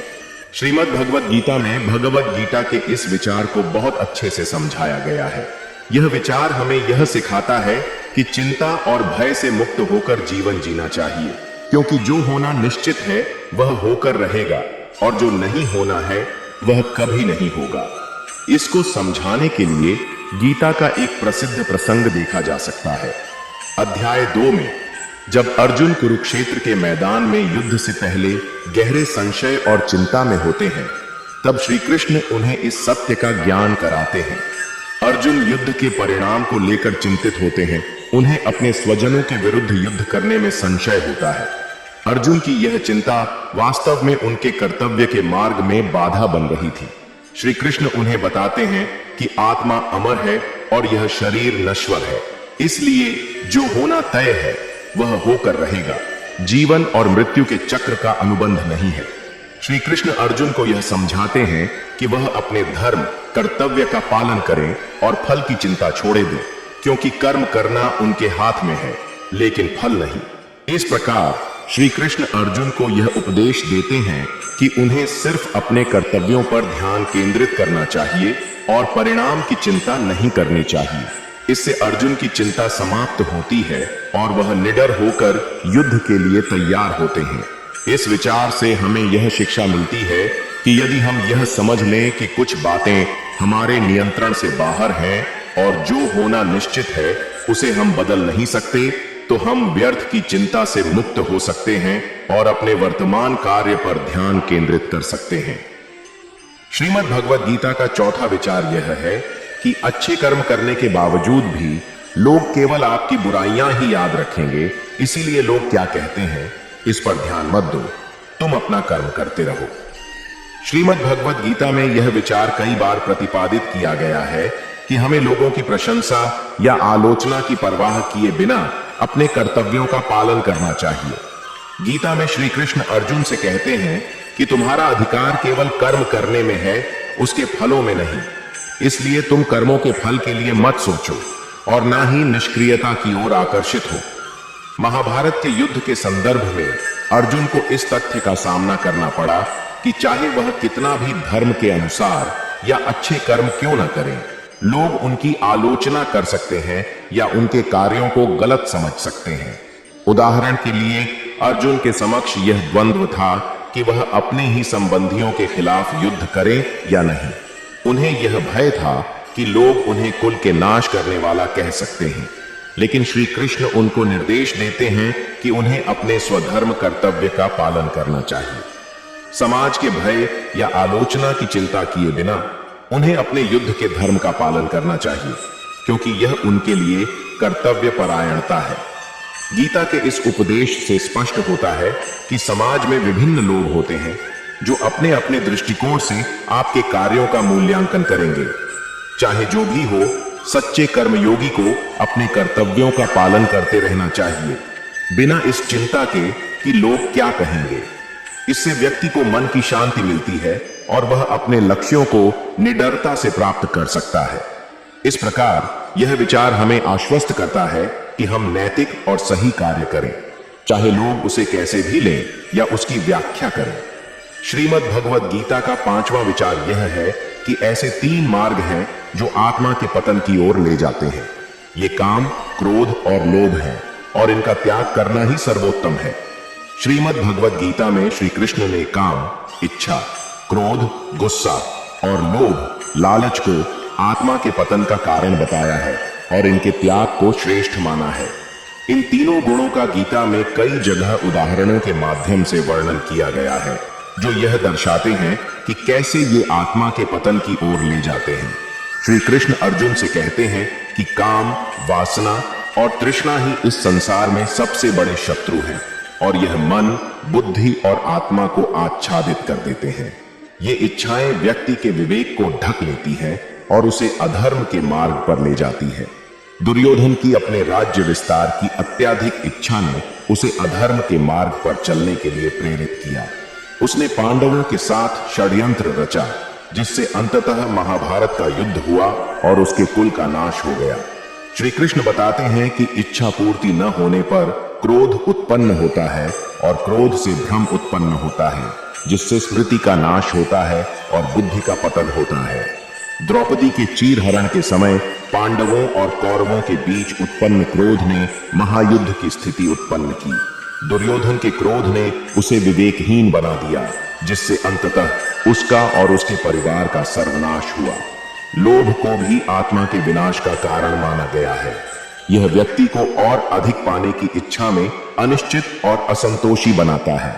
श्रीमद् भगवद गीता में भगवद गीता के इस विचार को बहुत अच्छे से समझाया गया है। यह विचार हमें यह सिखाता है कि चिंता और भय से मुक्त होकर जीवन जीना चाहिए, क्योंकि जो होना निश्चित है वह होकर रहेगा और जो नहीं होना है वह कभी नहीं होगा। इसको समझाने के लिए गीता का एक प्रसिद्ध प्रसंग देखा जा सकता है। अध्याय 2 में जब अर्जुन कुरुक्षेत्र के मैदान में युद्ध से पहले गहरे संशय और चिंता में होते हैं, तब श्री कृष्ण उन्हें इस सत्य का ज्ञान कराते हैं। अर्जुन युद्ध के परिणाम को लेकर चिंतित होते हैं। उन्हें अपने स्वजनों के विरुद्ध युद्ध करने में संशय होता है। अर्जुन की यह चिंता वास्तव में उनके कर्तव्य के मार्ग में बाधा बन रही थी। श्री कृष्ण उन्हें बताते हैं कि आत्मा अमर है और यह शरीर नश्वर है, इसलिए जो होना तय है वह होकर रहेगा। जीवन और मृत्यु के चक्र का अनुबंध नहीं है। श्री कृष्ण अर्जुन को यह समझाते हैं कि वह अपने धर्म, कर्तव्य का पालन करें और फल की चिंता छोड़े दें, क्योंकि कर्म करना उनके हाथ में है, लेकिन फल नहीं। इस प्रकार श्री कृष्ण अर्जुन को यह उपदेश देते हैं कि उन्हें सिर्फ अपने कर्तव्यों पर ध्यान केंद्रित करना चाहिए और परिणाम की चिंता नहीं करनी चाहिए। इससे अर्जुन की चिंता समाप्त होती है और वह निडर होकर युद्ध के लिए तैयार होते हैं। इस विचार से हमें यह शिक्षा मिलती है कि यदि हम यह समझ लें कि कुछ बातें हमारे नियंत्रण से बाहर हैं और जो होना निश्चित है उसे हम बदल नहीं सकते, तो हम व्यर्थ की चिंता से मुक्त हो सकते हैं और अपने वर्तमान कार्य पर ध्यान केंद्रित कर सकते हैं। श्रीमद् भगवद गीता का चौथा विचार यह है कि अच्छे कर्म करने के बावजूद भी लोग केवल आपकी बुराइयां ही याद रखेंगे, इसीलिए लोग क्या कहते हैं इस पर ध्यान मत दो, तुम अपना कर्म करते रहो। श्रीमद् भगवद गीता में यह विचार कई बार प्रतिपादित किया गया है कि हमें लोगों की प्रशंसा या आलोचना की परवाह किए बिना अपने कर्तव्यों का पालन करना चाहिए। गीता में श्री कृष्ण अर्जुन से कहते हैं कि तुम्हारा अधिकार केवल कर्म करने में है, उसके फलों में नहीं। इसलिए तुम कर्मों के फल के लिए मत सोचो और ना ही निष्क्रियता की ओर आकर्षित हो। महाभारत के युद्ध के संदर्भ में अर्जुन को इस तथ्य का सामना करना पड़ा कि चाहे वह कितना भी धर्म के अनुसार या अच्छे कर्म क्यों न करें, लोग उनकी आलोचना कर सकते हैं या उनके कार्यों को गलत समझ सकते हैं। उदाहरण के लिए अर्जुन के समक्ष यह द्वंद्व था कि वह अपने ही संबंधियों के खिलाफ युद्ध करें या नहीं। उन्हें यह भय था कि लोग उन्हें कुल के नाश करने वाला कह सकते हैं, लेकिन श्री कृष्ण उनको निर्देश देते हैं कि उन्हें अपने स्वधर्म कर्तव्य का पालन करना चाहिए। समाज के भय या आलोचना की चिंता किए बिना उन्हें अपने युद्ध के धर्म का पालन करना चाहिए, क्योंकि यह उनके लिए कर्तव्य परायणता है। गीता के इस उपदेश से स्पष्ट होता है कि समाज में विभिन्न लोग होते हैं जो अपने अपने दृष्टिकोण से आपके कार्यों का मूल्यांकन करेंगे। चाहे जो भी हो, सच्चे कर्मयोगी को अपने कर्तव्यों का पालन करते रहना चाहिए, बिना इस चिंता के कि लोग क्या कहेंगे। इससे व्यक्ति को मन की शांति मिलती है और वह अपने लक्ष्यों को निडरता से प्राप्त कर सकता है। इस प्रकार यह विचार हमें आश्वस्त करता है कि हम नैतिक और सही कार्य करें, चाहे लोग उसे कैसे भी लें या उसकी व्याख्या करें। श्रीमद् भगवद गीता का 5वां विचार यह है कि ऐसे 3 मार्ग हैं जो आत्मा के पतन की ओर ले जाते हैं। ये काम, क्रोध और लोभ हैं और इनका त्याग करना ही सर्वोत्तम है। श्रीमद् भगवद गीता में श्री कृष्ण ने काम, इच्छा, क्रोध, गुस्सा और लोभ, लालच को आत्मा के पतन का कारण बताया है और इनके त्याग को श्रेष्ठ माना है। इन तीनों गुणों का गीता में कई जगह उदाहरणों के माध्यम से वर्णन किया गया है, जो यह दर्शाते हैं कि कैसे ये आत्मा के पतन की ओर ले जाते हैं। श्री कृष्ण अर्जुन से कहते हैं कि काम, वासना और तृष्णा ही इस संसार में सबसे बड़े शत्रु हैं और यह मन, बुद्धि और आत्मा को आच्छादित कर देते हैं। ये इच्छाएं व्यक्ति के विवेक को ढक लेती हैं और उसे अधर्म के मार्ग पर ले जाती है। दुर्योधन की अपने राज्य विस्तार की अत्यधिक इच्छा ने उसे अधर्म के मार्ग पर चलने के लिए प्रेरित किया। उसने पांडवों के साथ षड्यंत्र रचा, जिससे अंततः महाभारत का युद्ध हुआ और उसके कुल का नाश हो गया। श्री कृष्ण बताते हैं कि इच्छा पूर्ति न होने पर क्रोध उत्पन्न होता है और क्रोध से भ्रम उत्पन्न होता है, जिससे स्मृति का नाश होता है और बुद्धि का पतन होता है। द्रौपदी के चीरहरण के समय पांडवों और कौरवों के बीच उत्पन्न क्रोध ने महायुद्ध की स्थिति उत्पन्न की। दुर्योधन के क्रोध ने उसे विवेकहीन बना दिया, जिससे अंततः उसका और उसके परिवार का सर्वनाश हुआ। लोभ को भी आत्मा के विनाश का कारण माना गया है। यह व्यक्ति को और अधिक पाने की इच्छा में अनिश्चित और असंतोषी बनाता है।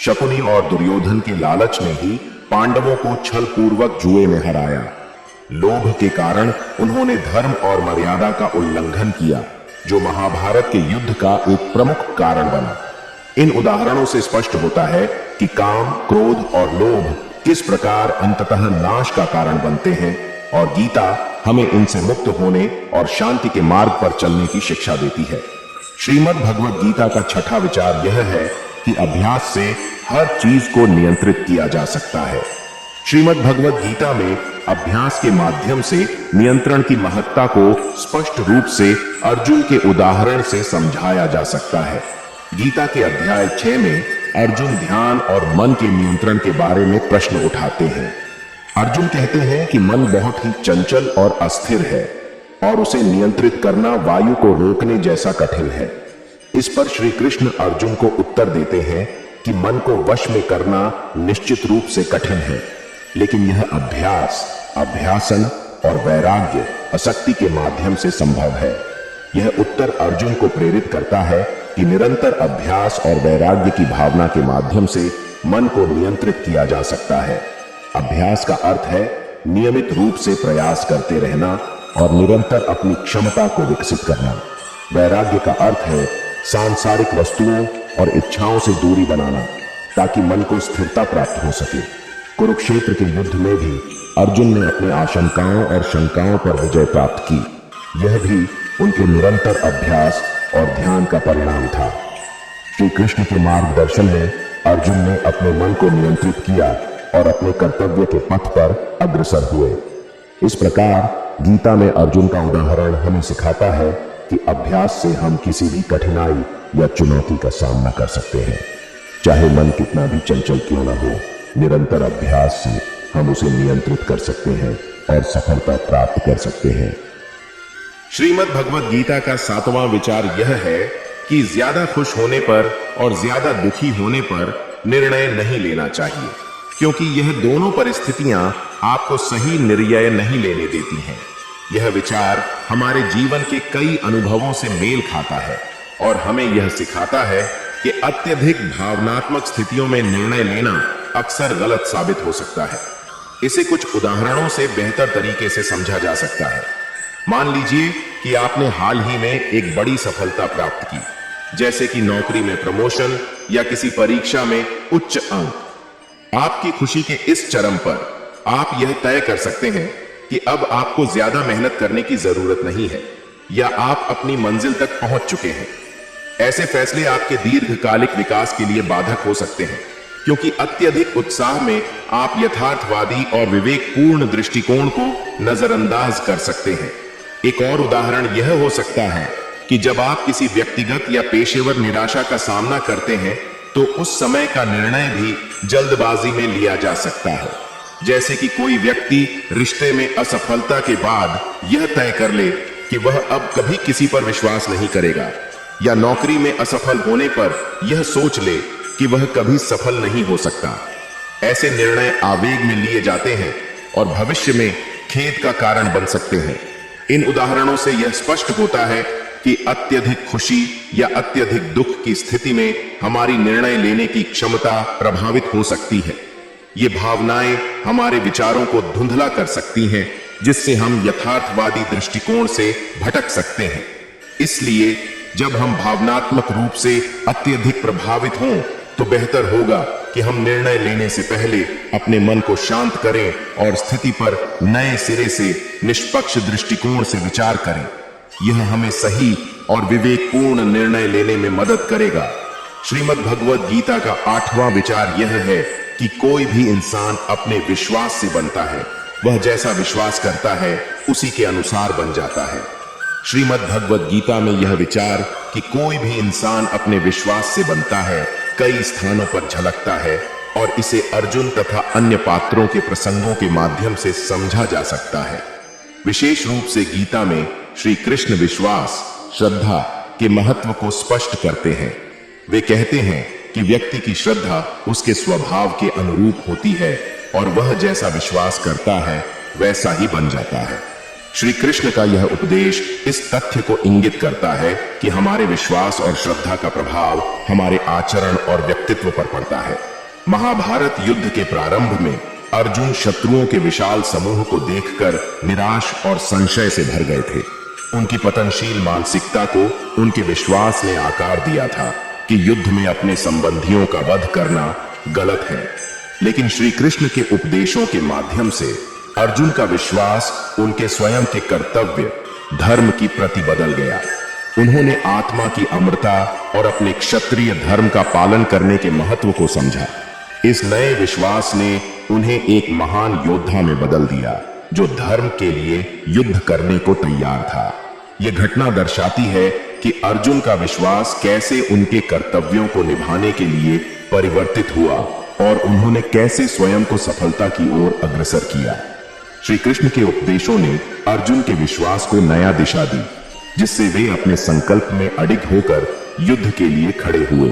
शकुनी और दुर्योधन के लालच ने ही पांडवों को छल पूर्वक जुए में हराया। लोभ के कारण उन्होंने धर्म और मर्यादा का उल्लंघन किया, जो महाभारत के युद्ध का एक प्रमुख कारण बना। इन उदाहरणों से स्पष्ट होता है कि काम, क्रोध और लोभ किस प्रकार अंततः नाश का कारण बनते हैं और गीता हमें इनसे मुक्त होने और शांति के मार्ग पर चलने की शिक्षा देती है। श्रीमद् भगवद गीता का 6वां विचार यह है कि अभ्यास से हर चीज को नियंत्रित किया जा सकता है। श्रीमद् भगवद गीता में अभ्यास के माध्यम से नियंत्रण की महत्ता को स्पष्ट रूप से अर्जुन के उदाहरण से समझाया जा सकता है। गीता के अध्याय 6 में अर्जुन ध्यान और मन के नियंत्रण के बारे में प्रश्न उठाते हैं। अर्जुन कहते हैं कि मन बहुत ही चंचल और अस्थिर है और उसे नियंत्रित करना वायु को रोकने जैसा कठिन है। इस पर श्री कृष्ण अर्जुन को उत्तर देते हैं कि मन को वश में करना निश्चित रूप से कठिन है, लेकिन यह अभ्यास, अभ्यासन और वैराग्य, आसक्ति के माध्यम से संभव है। यह उत्तर अर्जुन को प्रेरित करता है कि निरंतर अभ्यास और वैराग्य की भावना के माध्यम से मन को नियंत्रित किया जा सकता है। अभ्यास का अर्थ है नियमित रूप से प्रयास करते रहना और निरंतर अपनी क्षमता को विकसित करना। वैराग्य का अर्थ है सांसारिक वस्तुओं और इच्छाओं से दूरी बनाना, ताकि मन को स्थिरता प्राप्त हो सके। कुरुक्षेत्र के युद्ध में भी अर्जुन ने अपने आशंकाओं और शंकाओं पर विजय प्राप्त की। यह भी उनके निरंतर अभ्यास और ध्यान का परिणाम था। श्री कृष्ण के मार्गदर्शन में अर्जुन ने अपने मन को नियंत्रित किया और अपने कर्तव्य के पथ पर अग्रसर हुए। इस प्रकार गीता में अर्जुन का उदाहरण हमें सिखाता है कि अभ्यास से हम किसी भी कठिनाई या चुनौती का सामना कर सकते हैं। चाहे मन कितना भी चंचल क्यों न हो, निरंतर अभ्यास से हम उसे नियंत्रित कर सकते हैं और सफलता प्राप्त कर सकते हैं। श्रीमद् भगवद गीता का 7वां विचार यह है कि ज्यादा खुश होने पर और ज्यादा दुखी होने पर निर्णय नहीं लेना चाहिए, क्योंकि यह दोनों परिस्थितियां आपको सही निर्णय नहीं लेने देती हैं। यह विचार हमारे जीवन के कई अनुभवों से मेल खाता है और हमें यह सिखाता है कि अत्यधिक भावनात्मक स्थितियों में निर्णय लेना अक्सर गलत साबित हो सकता है। इसे कुछ उदाहरणों से बेहतर तरीके से समझा जा सकता है। मान लीजिए कि आपने हाल ही में एक बड़ी सफलता प्राप्त की, जैसे कि नौकरी में प्रमोशन या किसी परीक्षा में उच्च अंक। आपकी खुशी के इस चरम पर आप यह तय कर सकते हैं कि अब आपको ज्यादा मेहनत करने की जरूरत नहीं है या आप अपनी मंजिल तक पहुंच चुके हैं। ऐसे फैसले आपके दीर्घकालिक विकास के लिए बाधक हो सकते हैं, क्योंकि अत्यधिक उत्साह में आप यथार्थवादी और विवेकपूर्ण दृष्टिकोण को नजरअंदाज कर सकते हैं। एक और उदाहरण यह हो सकता है कि जब आप किसी व्यक्तिगत या पेशेवर निराशा का सामना करते हैं तो उस समय का निर्णय भी जल्दबाजी में लिया जा सकता है। जैसे कि कोई व्यक्ति रिश्ते में असफलता के बाद यह तय कर ले कि वह अब कभी किसी पर विश्वास नहीं करेगा, या नौकरी में असफल होने पर यह सोच ले कि वह कभी सफल नहीं हो सकता। ऐसे निर्णय आवेग में लिए जाते हैं और भविष्य में खेद का कारण बन सकते हैं। इन उदाहरणों से यह स्पष्ट होता है कि अत्यधिक खुशी या अत्यधिक दुख की स्थिति में हमारी निर्णय लेने की क्षमता प्रभावित हो सकती है। ये भावनाएं हमारे विचारों को धुंधला कर सकती हैं, जिससे हम यथार्थवादी दृष्टिकोण से भटक सकते हैं। इसलिए जब हम भावनात्मक रूप से अत्यधिक प्रभावित हों तो बेहतर होगा कि हम निर्णय लेने से पहले अपने मन को शांत करें और स्थिति पर नए सिरे से निष्पक्ष दृष्टिकोण से विचार करें। यह हमें सही और विवेकपूर्ण निर्णय लेने में मदद करेगा। श्रीमद् भगवद गीता का 8वां विचार यह है कि कोई भी इंसान अपने विश्वास से बनता है। वह जैसा विश्वास करता है उसी के अनुसार बन जाता है। श्रीमद् भगवद गीता में यह विचार कि कोई भी इंसान अपने विश्वास से बनता है कई स्थानों पर झलकता है और इसे अर्जुन तथा अन्य पात्रों के प्रसंगों के माध्यम से समझा जा सकता है। विशेष रूप से गीता में श्री कृष्ण विश्वास, श्रद्धा के महत्व को स्पष्ट करते हैं। वे कहते हैं कि व्यक्ति की श्रद्धा उसके स्वभाव के अनुरूप होती है और वह जैसा विश्वास करता है वैसा ही बन जाता है। श्री कृष्ण का यह उपदेश इस तथ्य को इंगित करता है कि हमारे विश्वास और श्रद्धा का प्रभाव हमारे आचरण और व्यक्तित्व पर पड़ता है। महाभारत युद्ध के प्रारंभ में अर्जुन शत्रुओं के विशाल समूह को देखकर निराश और संशय से भर गए थे। उनकी पतनशील मानसिकता को उनके विश्वास ने आकार दिया था कि युद्ध में अपने संबंधियों का वध करना गलत है। लेकिन श्री कृष्ण के उपदेशों के माध्यम से अर्जुन का विश्वास उनके स्वयं के कर्तव्य धर्म की प्रति बदल गया। उन्होंने आत्मा की अमरता और अपने क्षत्रिय धर्म का पालन करने के महत्व को समझा। इस नए विश्वास ने उन्हें एक महान योद्धा में बदल दिया जो धर्म के लिए युद्ध करने को तैयार था। यह घटना दर्शाती है कि अर्जुन का विश्वास कैसे उनके कर्तव्यों को निभाने के लिए परिवर्तित हुआ और उन्होंने कैसे स्वयं को सफलता की ओर अग्रसर किया। श्री कृष्ण के उपदेशों ने अर्जुन के विश्वास को नया दिशा दी, जिससे वे अपने संकल्प में अडिग होकर युद्ध के लिए खड़े हुए।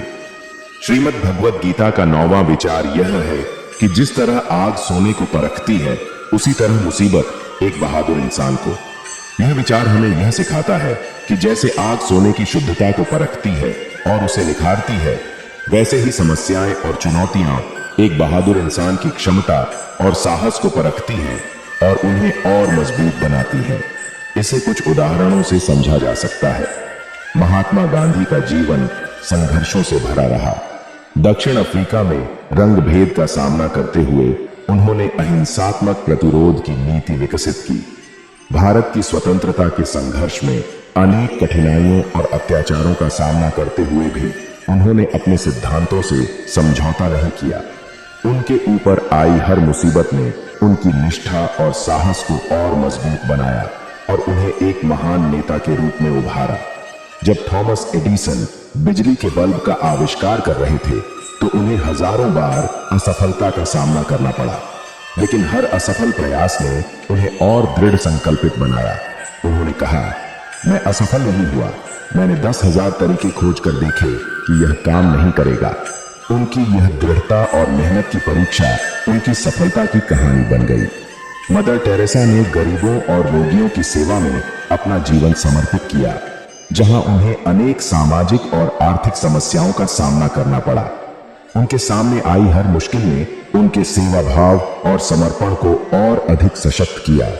श्रीमद् भगवद गीता का 9वां विचार यह है कि जिस तरह आग सोने को परखती है, उसी तरह मुसीबत एक बहादुर इंसान को। यह विचार हमें यह सिखाता है कि जैसे आग सोने की शुद्धता को परखती है और उसे निखारती है, वैसे ही समस्याएं और चुनौतियां एक बहादुर इंसान की क्षमता और साहस को परखती हैं और उन्हें और मजबूत बनाती हैं। इसे कुछ उदाहरणों से समझा जा सकता है। महात्मा गांधी का जीवन संघर्षों से भरा रहा। दक्षिण अफ्रीका में रंग भेद का सामना करते हुए उन्होंने अहिंसात्मक प्रतिरोध की नीति विकसित की। भारत की स्वतंत्रता के संघर्ष में अनेक कठिनाइयों और अत्याचारों का सामना करते हुए भी उन्होंने अपने सिद्धांतों से समझौता नहीं किया। उनके ऊपर आई हर मुसीबत ने उनकी निष्ठा और साहस को और मजबूत बनाया और उन्हें एक महान नेता के रूप में उभारा। जब थॉमस एडिसन बिजली के बल्ब का आविष्कार कर रहे थे तो उन्हें हजारों बार असफलता का सामना करना पड़ा, लेकिन हर असफल प्रयास ने उन्हें और दृढ़ संकल्पित बनाया। उन्होंने कहा, मैं असफल नहीं हुआ, मैंने 10,000 तरीके खोज कर देखे कि यह काम नहीं करेगा। उनकी यह दृढ़ता और मेहनत की परीक्षा उनकी सफलता की कहानी बन गई। मदर टेरेसा ने गरीबों और रोगियों की सेवा में अपना जीवन समर्पित किया, जहां उन्हें अनेक सामाजिक और आर्थिक समस्याओं का सामना करना पड़ा। उनके सामने आई हर मुश्किल ने उनके सेवा भाव और समर्पण को और अधिक सशक्त किया,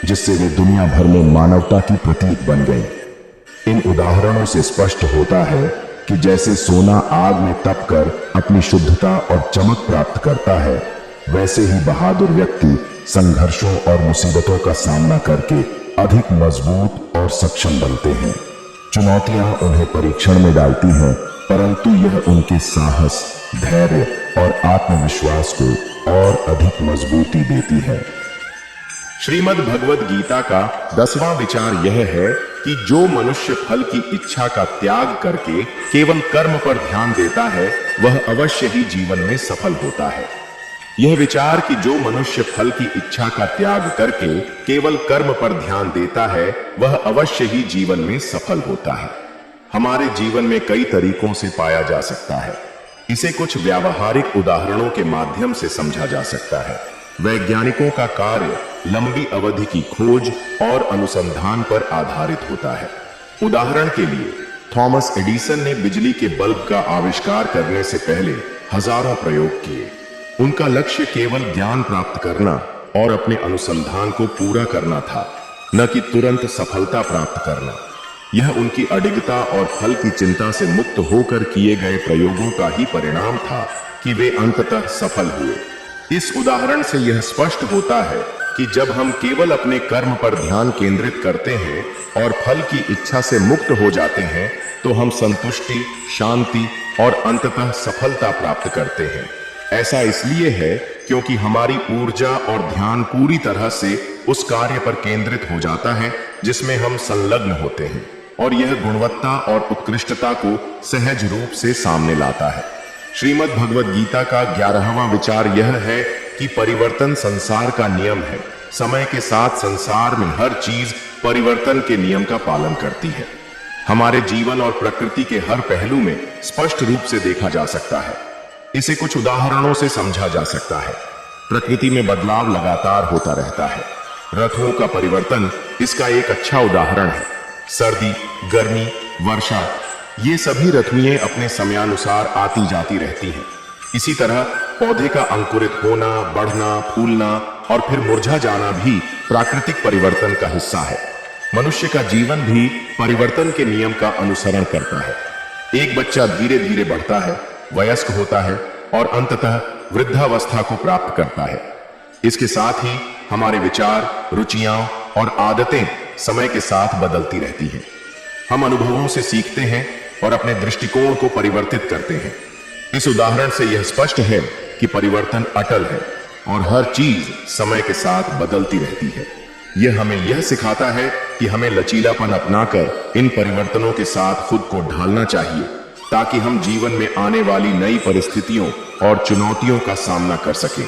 जिससे वे दुनिया भर में मानवता की प्रतीक बन गई। इन उदाहरणों से स्पष्ट होता है कि जैसे सोना आग में तपकर अपनी शुद्धता और चमक प्राप्त करता है, वैसे ही बहादुर व्यक्ति संघर्षों और मुसीबतों का सामना करके अधिक मजबूत और सक्षम बनते हैं। चुनौतियां उन्हें परीक्षण में डालती हैं, परंतु यह उनके साहस, धैर्य और आत्मविश्वास को और अधिक मजबूती देती है। श्रीमद् भगवद गीता का 10वां विचार यह है कि जो मनुष्य फल की इच्छा का त्याग करके केवल कर्म पर ध्यान देता है वह अवश्य ही जीवन में सफल होता है। यह विचार कि जो मनुष्य फल की इच्छा का त्याग करके केवल कर्म पर ध्यान देता है वह अवश्य ही जीवन में सफल होता है, हमारे जीवन में कई तरीकों से पाया जा सकता है। इसे कुछ व्यावहारिक उदाहरणों के माध्यम से समझा जा सकता है। वैज्ञानिकों का कार्य लंबी अवधि की खोज और अनुसंधान पर आधारित होता है। उदाहरण के लिए थॉमस एडिसन ने बिजली के बल्ब का आविष्कार करने से पहले हजारों प्रयोग किए। उनका लक्ष्य केवल ज्ञान प्राप्त करना और अपने अनुसंधान को पूरा करना था, न कि तुरंत सफलता प्राप्त करना। यह उनकी अडिगता और फल की चिंता से मुक्त होकर किए गए प्रयोगों का ही परिणाम था कि वे अंततः सफल हुए। इस उदाहरण से यह स्पष्ट होता है कि जब हम केवल अपने कर्म पर ध्यान केंद्रित करते हैं और फल की इच्छा से मुक्त हो जाते हैं तो हम संतुष्टि, शांति और अंततः सफलता प्राप्त करते हैं। ऐसा इसलिए है क्योंकि हमारी ऊर्जा और ध्यान पूरी तरह से उस कार्य पर केंद्रित हो जाता है जिसमें हम संलग्न होते हैं, और यह गुणवत्ता और उत्कृष्टता को सहज रूप से सामने लाता है। श्रीमद् भगवद गीता का 11वां विचार यह है कि परिवर्तन संसार का नियम है। समय के साथ संसार में हर चीज परिवर्तन के नियम का पालन करती है। हमारे जीवन और प्रकृति के हर पहलू में स्पष्ट रूप से देखा जा सकता है। इसे कुछ उदाहरणों से समझा जा सकता है। प्रकृति में बदलाव लगातार होता रहता है। ऋतुओं का परिवर्तन इसका एक अच्छा उदाहरण है। सर्दी, गर्मी, वर्षा, ये सभी ऋतुएं अपने समयानुसार आती जाती रहती हैं। इसी तरह पौधे का अंकुरित होना, बढ़ना, फूलना और फिर मुरझा जाना भी प्राकृतिक परिवर्तन का हिस्सा है। मनुष्य का जीवन भी परिवर्तन के नियम का अनुसरण करता है। एक बच्चा धीरे धीरे बढ़ता है, वयस्क होता है और अंततः वृद्धावस्था को प्राप्त करता है। इसके साथ ही हमारे विचार, रुचियां और आदतें समय के साथ बदलती रहती हैं। हम अनुभवों से सीखते हैं और अपने दृष्टिकोण को परिवर्तित करते हैं। इस उदाहरण से यह स्पष्ट है कि परिवर्तन अटल है और हर चीज समय के साथ बदलती रहती है। यह हमें यह सिखाता है कि हमें लचीलापन अपनाकर इन परिवर्तनों के साथ खुद को ढालना चाहिए ताकि हम जीवन में आने वाली नई परिस्थितियों और चुनौतियों का सामना कर सकें।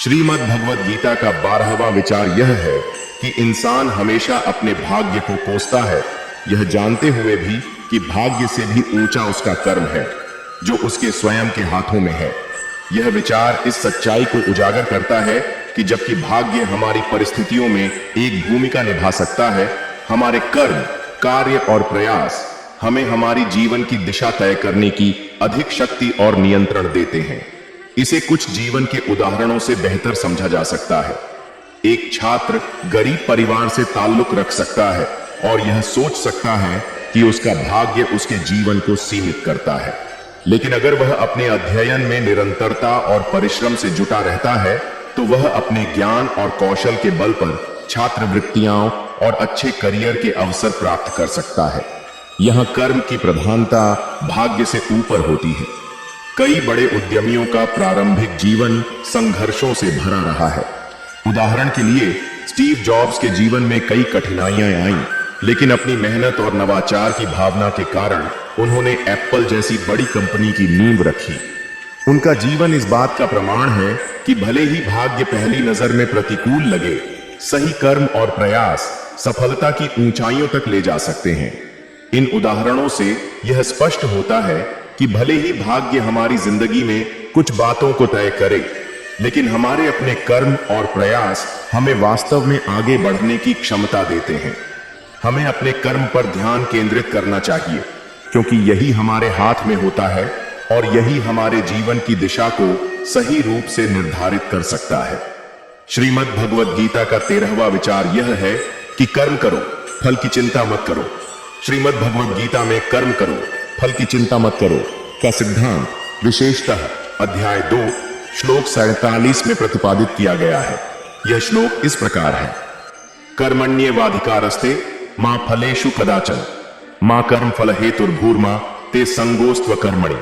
श्रीमद् भगवद गीता का 12वां विचार यह है कि इंसान हमेशा अपने भाग्य को कोसता है, यह जानते हुए भी कि भाग्य से भी ऊंचा उसका कर्म है जो उसके स्वयं के हाथों में है। यह विचार इस सच्चाई को उजागर करता है कि जबकि भाग्य हमारी परिस्थितियों में एक भूमिका निभा सकता है, हमारे कर्म, कार्य और प्रयास हमें हमारी जीवन की दिशा तय करने की अधिक शक्ति और नियंत्रण देते हैं। इसे कुछ जीवन के उदाहरणों से बेहतर समझा जा सकता है। एक छात्र गरीब परिवार से ताल्लुक रख सकता है और यह सोच सकता है कि उसका भाग्य उसके जीवन को सीमित करता है, लेकिन अगर वह अपने अध्ययन में निरंतरता और परिश्रम से जुटा रहता है तो वह अपने ज्ञान और कौशल के बल पर छात्रवृत्तियां और अच्छे करियर के अवसर प्राप्त कर सकता है। यहाँ कर्म की प्रधानता भाग्य से ऊपर होती है। कई बड़े उद्यमियों का प्रारंभिक जीवन संघर्षों से भरा रहा है। उदाहरण के लिए स्टीव जॉब्स के जीवन में कई कठिनाइयां आईं, लेकिन अपनी मेहनत और नवाचार की भावना के कारण उन्होंने एप्पल जैसी बड़ी कंपनी की नींव रखी। उनका जीवन इस बात का प्रमाण है कि भले ही भाग्य पहली नजर में प्रतिकूल लगे, सही कर्म और प्रयास सफलता की ऊंचाइयों तक ले जा सकते हैं। इन उदाहरणों से यह स्पष्ट होता है कि भले ही भाग्य हमारी जिंदगी में कुछ बातों को तय करे, लेकिन हमारे अपने कर्म और प्रयास हमें वास्तव में आगे बढ़ने की क्षमता देते हैं। हमें अपने कर्म पर ध्यान केंद्रित करना चाहिए क्योंकि यही हमारे हाथ में होता है और यही हमारे जीवन की दिशा को सही रूप से निर्धारित कर सकता है। श्रीमद् भगवद गीता का 13वां विचार यह है कि कर्म करो, फल की चिंता मत करो। श्रीमद् भगवद गीता में कर्म करो, फल की चिंता मत करो का सिद्धांत विशेषतः अध्याय 2 श्लोक 47 में प्रतिपादित किया गया है। यह श्लोक इस प्रकार है: कर्मण्येवाधिकारस्ते मां फलेषु कदाचन मां कर्म फल हेतुर्भूर्मा ते संगोस्त्व कर्मणि।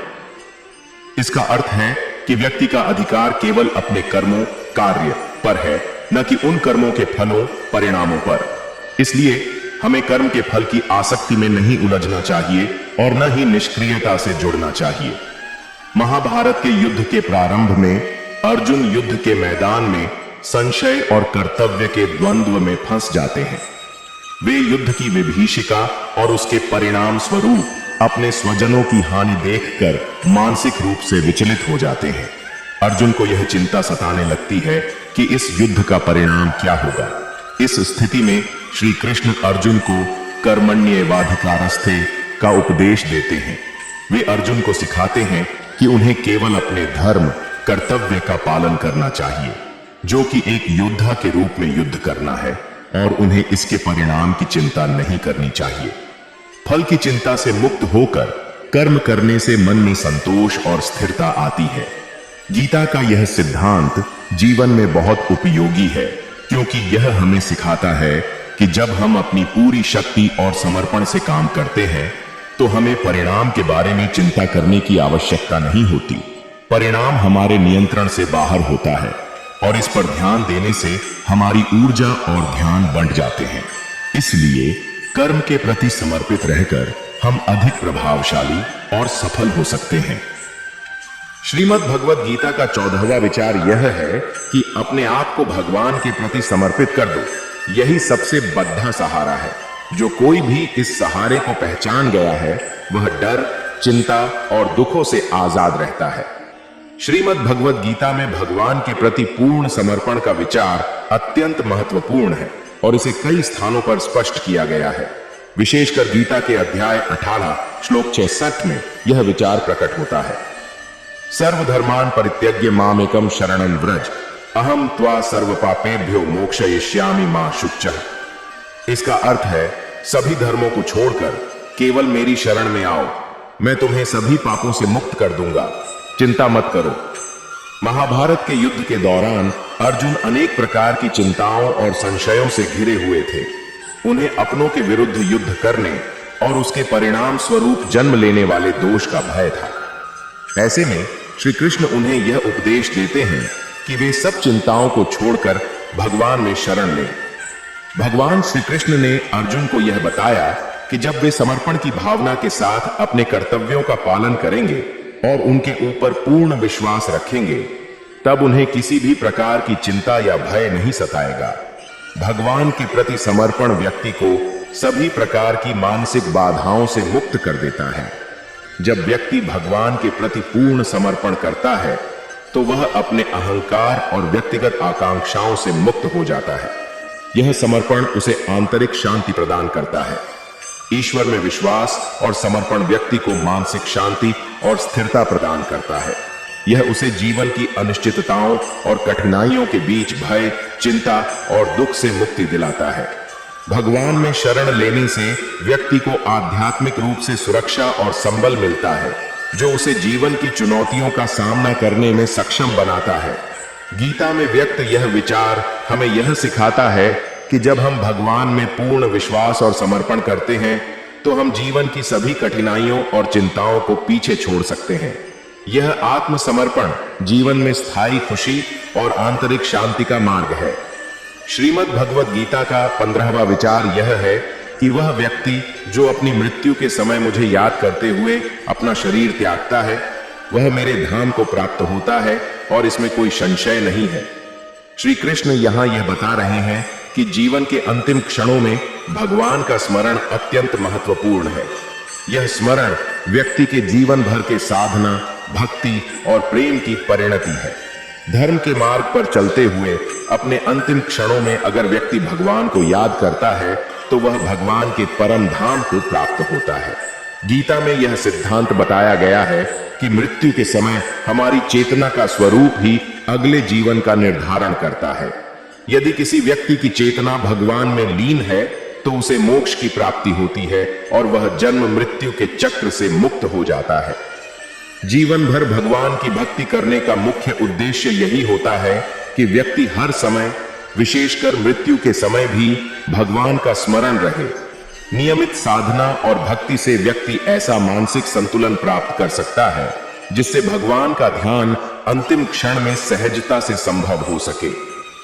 इसका अर्थ है कि व्यक्ति का अधिकार केवल अपने कर्मों कार्य पर है, न कि उन कर्मों के फलों परिणामों पर। इसलिए हमें कर्म के फल की आसक्ति में नहीं उलझना चाहिए और न ही निष्क्रियता से जुड़ना चाहिए। महाभारत के युद्ध के प्रारंभ में अर्जुन युद्ध के मैदान में संशय और कर्तव्य के द्वंद्व में फंस जाते हैं। वे युद्ध की विभीषिका और उसके परिणाम स्वरूप अपने स्वजनों की हानि देखकर मानसिक रूप से विचलित हो जाते हैं। अर्जुन को यह चिंता सताने लगती है कि इस युद्ध का परिणाम क्या होगा। इस स्थिति में श्री कृष्ण अर्जुन को कर्मण्येवाधिकारस्ते का उपदेश देते हैं। वे अर्जुन को सिखाते हैं कि उन्हें केवल अपने धर्म कर्तव्य का पालन करना चाहिए, जो कि एक योद्धा के रूप में युद्ध करना है, और उन्हें इसके परिणाम की चिंता नहीं करनी चाहिए। फल की चिंता से मुक्त होकर कर्म करने से मन में संतोष और स्थिरता आती है। गीता का यह सिद्धांत जीवन में बहुत उपयोगी है, क्योंकि यह हमें सिखाता है कि जब हम अपनी पूरी शक्ति और समर्पण से काम करते हैं तो हमें परिणाम के बारे में चिंता करने की आवश्यकता नहीं होती। परिणाम हमारे नियंत्रण से बाहर होता है और इस पर ध्यान देने से हमारी ऊर्जा और ध्यान बढ़ जाते हैं। इसलिए कर्म के प्रति समर्पित रहकर हम अधिक प्रभावशाली और सफल हो सकते हैं। श्रीमद् भगवद गीता का 14वां विचार यह है कि अपने आप को भगवान के प्रति समर्पित कर दो। यही सबसे बद्धा सहारा है। जो कोई भी इस सहारे को पहचान गया है वह डर, चिंता और दुखों से आजाद रहता है। श्रीमद् भगवद गीता में भगवान के प्रति पूर्ण समर्पण का विचार अत्यंत महत्वपूर्ण है और इसे कई स्थानों पर स्पष्ट किया गया है। विशेषकर गीता के अध्याय 18 श्लोक 66 में यह विचार प्रकट होता है। सर्वधर्मान् परित्यज्य मामेकं शरणं व्रज अहम त्वा सर्व पापेभ्यो मोक्षयिष्यामि मा शुचः। इसका अर्थ है सभी धर्मों को छोड़कर केवल मेरी शरण में आओ, मैं तुम्हें सभी पापों से मुक्त कर दूंगा, चिंता मत करो। महाभारत के युद्ध के दौरान अर्जुन अनेक प्रकार की चिंताओं और संशयों से घिरे हुए थे। उन्हें अपनों के विरुद्ध युद्ध करने और उसके परिणाम स्वरूप जन्म लेने वाले दोष का भय था। ऐसे में श्री कृष्ण उन्हें यह उपदेश देते हैं कि वे सब चिंताओं को छोड़कर भगवान में शरण लें। भगवान श्री कृष्ण ने अर्जुन को यह बताया कि जब वे समर्पण की भावना के साथ अपने कर्तव्यों का पालन करेंगे और उनके ऊपर पूर्ण विश्वास रखेंगे, तब उन्हें किसी भी प्रकार की चिंता या भय नहीं सताएगा। भगवान के प्रति समर्पण व्यक्ति को सभी प्रकार की मानसिक बाधाओं से मुक्त कर देता है। जब व्यक्ति भगवान के प्रति पूर्ण समर्पण करता है तो वह अपने अहंकार और व्यक्तिगत आकांक्षाओं से मुक्त हो जाता है। यह समर्पण उसे आंतरिक शांति प्रदान करता है। ईश्वर में विश्वास और समर्पण व्यक्ति को मानसिक शांति और स्थिरता प्रदान करता है। यह उसे जीवन की अनिश्चितताओं और कठिनाइयों के बीच भय, चिंता और दुख से मुक्ति दिलाता है। भगवान में शरण लेने से व्यक्ति को आध्यात्मिक रूप से सुरक्षा और संबल मिलता है, जो उसे जीवन की चुनौतियों का सामना करने में सक्षम बनाता है। गीता में व्यक्त यह विचार हमें यह सिखाता है कि जब हम भगवान में पूर्ण विश्वास और समर्पण करते हैं तो हम जीवन की सभी कठिनाइयों और चिंताओं को पीछे छोड़ सकते हैं। यह आत्मसमर्पण जीवन में स्थायी खुशी और आंतरिक शांति का मार्ग है। श्रीमद् भगवद गीता का 15वां विचार यह है कि वह व्यक्ति जो अपनी मृत्यु के समय मुझे याद करते हुए अपना शरीर त्यागता है वह मेरे धाम को प्राप्त होता है और इसमें कोई संशय नहीं है। श्री कृष्ण यहाँ यह बता रहे हैं कि जीवन के अंतिम क्षणों में भगवान का स्मरण अत्यंत महत्वपूर्ण है। यह स्मरण व्यक्ति के जीवन भर के साधना, भक्ति और प्रेम की परिणति है। धर्म के मार्ग पर चलते हुए अपने अंतिम क्षणों में अगर व्यक्ति भगवान को याद करता है तो वह भगवान के परम धाम को प्राप्त होता है। गीता में यह सिद्धांत बताया गया है कि मृत्यु के समय हमारी चेतना का स्वरूप ही अगले जीवन का निर्धारण करता है। यदि किसी व्यक्ति की चेतना भगवान में लीन है तो उसे मोक्ष की प्राप्ति होती है और वह जन्म मृत्यु के चक्र से मुक्त हो जाता है। जीवन भर भगवान की भक्ति करने का मुख्य उद्देश्य यही होता है कि व्यक्ति हर समय, विशेषकर मृत्यु के समय भी भगवान का स्मरण रहे। नियमित साधना और भक्ति से व्यक्ति ऐसा मानसिक संतुलन प्राप्त कर सकता है जिससे भगवान का ध्यान अंतिम क्षण में सहजता से संभव हो सके।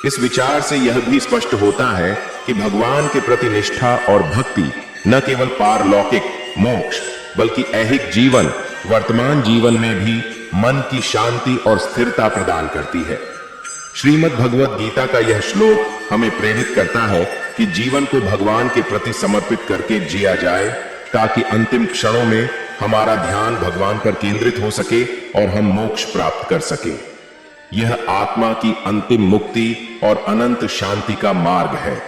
इस विचार से यह भी स्पष्ट होता है कि भगवान के प्रति निष्ठा और भक्ति न केवल पारलौकिक मोक्ष बल्कि ऐहिक जीवन, वर्तमान जीवन में भी मन की शांति और स्थिरता प्रदान करती है। श्रीमद् भगवद गीता का यह श्लोक हमें प्रेरित करता है कि जीवन को भगवान के प्रति समर्पित करके जिया जाए, ताकि अंतिम क्षणों में हमारा ध्यान भगवान पर केंद्रित हो सके और हम मोक्ष प्राप्त कर सके। यह आत्मा की अंतिम मुक्ति और अनंत शांति का मार्ग है।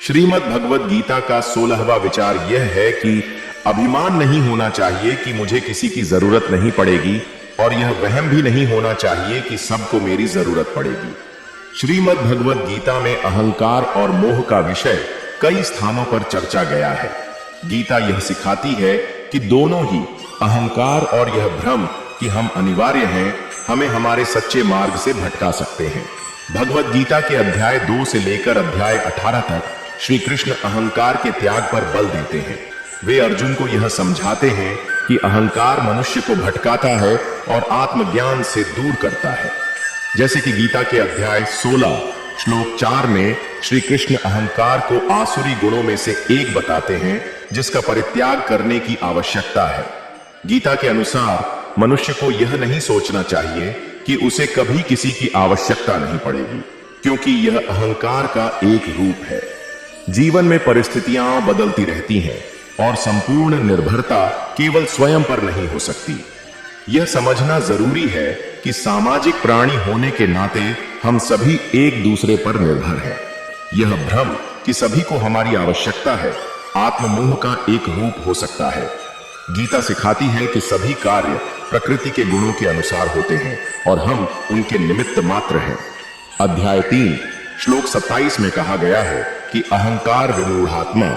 श्रीमद् भगवद गीता का 16वां विचार यह है कि अभिमान नहीं होना चाहिए कि मुझे किसी की जरूरत नहीं पड़ेगी, और यह वहम भी नहीं होना चाहिए कि सबको मेरी जरूरत पड़ेगी। श्रीमद् भगवद गीता में अहंकार और मोह का विषय कई स्थानों पर चर्चा गया है। गीता यह सिखाती है कि दोनों ही अहंकार और यह भ्रम कि हम अनिवार्य हैं, हमें हमारे सच्चे मार्ग से भटका सकते हैं। भगवद गीता के अध्याय 2 से लेकर अध्याय 18 तक श्री कृष्ण अहंकार के त्याग पर बल देते हैं। वे अर्जुन को यह समझाते हैं कि अहंकार मनुष्य को भटकाता है और आत्मज्ञान से दूर करता है। जैसे कि गीता के अध्याय 16 श्लोक 4 में श्री कृष्ण अहंकार को आसुरी गुणों में से एक बताते हैं, जिसका परित्याग करने की आवश्यकता है। गीता के अनुसार मनुष्य को यह नहीं सोचना चाहिए कि उसे कभी किसी की आवश्यकता नहीं पड़ेगी, क्योंकि यह अहंकार का एक रूप है। जीवन में परिस्थितियां बदलती रहती हैं और संपूर्ण निर्भरता केवल स्वयं पर नहीं हो सकती। यह समझना जरूरी है कि सामाजिक प्राणी होने के नाते हम सभी एक दूसरे पर निर्भर हैं। यह भ्रम कि सभी को हमारी आवश्यकता है आत्ममोह का एक रूप हो सकता है। गीता सिखाती है कि सभी कार्य प्रकृति के गुणों के अनुसार होते हैं और हम उनके निमित्त मात्र हैं। अध्याय 3 श्लोक 27 में कहा गया है कि अहंकार विमूढ़ात्मा,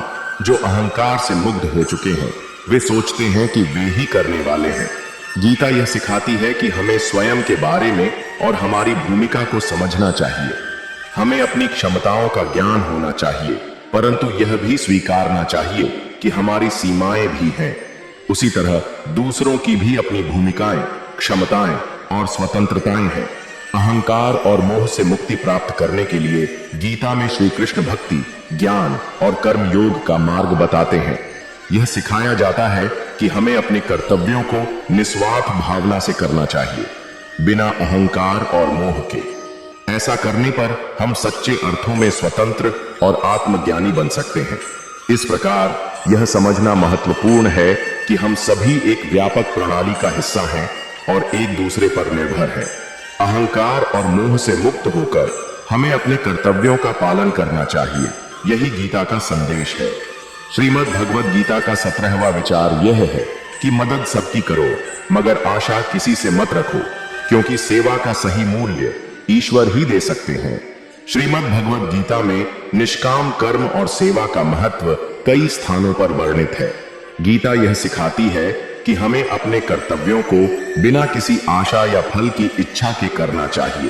जो अहंकार से मुग्ध हो चुके हैं, वे सोचते हैं कि वे ही करने वाले हैं। गीता यह सिखाती है कि हमें स्वयं के बारे में और हमारी भूमिका को समझना चाहिए। हमें अपनी क्षमताओं का ज्ञान होना चाहिए, परंतु यह भी स्वीकारना चाहिए कि हमारी सीमाएं भी हैं। उसी तरह दूसरों की भी अपनी भूमिकाएं, क्षमताएं और स्वतंत्रताएं हैं। अहंकार और मोह से मुक्ति प्राप्त करने के लिए गीता में श्री कृष्ण भक्ति, ज्ञान और कर्म योग का मार्ग बताते हैं। यह सिखाया जाता है कि हमें अपने कर्तव्यों को निस्वार्थ भावना से करना चाहिए, बिना अहंकार और मोह के। ऐसा करने पर हम सच्चे अर्थों में स्वतंत्र और आत्मज्ञानी बन सकते हैं। इस प्रकार यह समझना महत्वपूर्ण है कि हम सभी एक व्यापक प्रणाली का हिस्सा हैं और एक दूसरे पर निर्भर हैं। अहंकार और मोह से मुक्त होकर हमें अपने कर्तव्यों का पालन करना चाहिए। यही गीता का संदेश है। श्रीमद् भगवद गीता का 17वां विचार यह है कि मदद सबकी करो, मगर आशा किसी से मत रखो, क्योंकि सेवा का सही मूल्य ईश्वर ही दे सकते हैं। श्रीमद् भगवद गीता में निष्काम कर्म और सेवा का महत्व कई स्थानों पर वर्णित है। गीता यह सिखाती है कि हमें अपने कर्तव्यों को बिना किसी आशा या फल की इच्छा के करना चाहिए।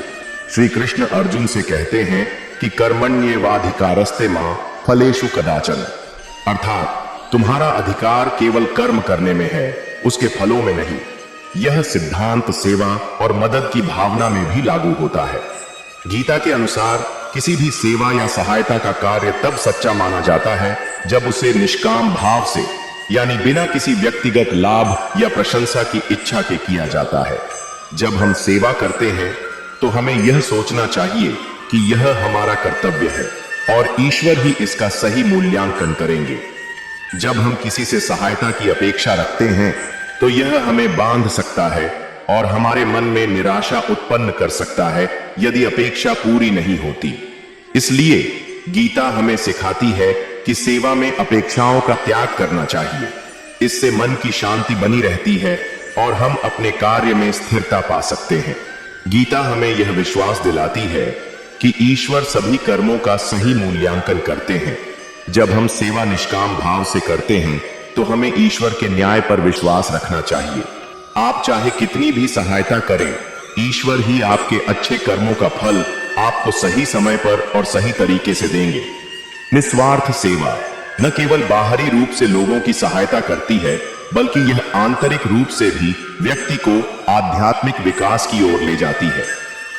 श्री कृष्ण अर्जुन से कहते हैं कि कर्मण्येवाधिकारस्ते मां फलेषु कदाचन, अर्थात तुम्हारा अधिकार केवल कर्म करने में है, उसके फलों में नहीं। यह सिद्धांत सेवा और मदद की भावना में भी लागू होता है। गीता के अनुसार किसी भी सेवा या सहायता का कार्य तब सच्चा माना जाता है जब उसे निष्काम भाव से, यानी बिना किसी व्यक्तिगत लाभ या प्रशंसा की इच्छा के किया जाता है। जब हम सेवा करते हैं तो हमें यह सोचना चाहिए कि यह हमारा कर्तव्य है और ईश्वर ही इसका सही मूल्यांकन करेंगे। जब हम किसी से सहायता की अपेक्षा रखते हैं तो यह हमें बांध सकता है और हमारे मन में निराशा उत्पन्न कर सकता है यदि अपेक्षा पूरी नहीं होती। इसलिए गीता हमें सिखाती है कि सेवा में अपेक्षाओं का त्याग करना चाहिए। इससे मन की शांति बनी रहती है और हम अपने कार्य में स्थिरता पा सकते हैं। गीता हमें यह विश्वास दिलाती है कि ईश्वर सभी कर्मों का सही मूल्यांकन करते हैं। जब हम सेवा निष्काम भाव से करते हैं तो हमें ईश्वर के न्याय पर विश्वास रखना चाहिए। आप चाहे कितनी भी सहायता करें, ईश्वर ही आपके अच्छे कर्मों का फल आपको सही समय पर और सही तरीके से देंगे। निस्वार्थ सेवा न केवल बाहरी रूप से लोगों की सहायता करती है, बल्कि यह आंतरिक रूप से भी व्यक्ति को आध्यात्मिक विकास की ओर ले जाती है।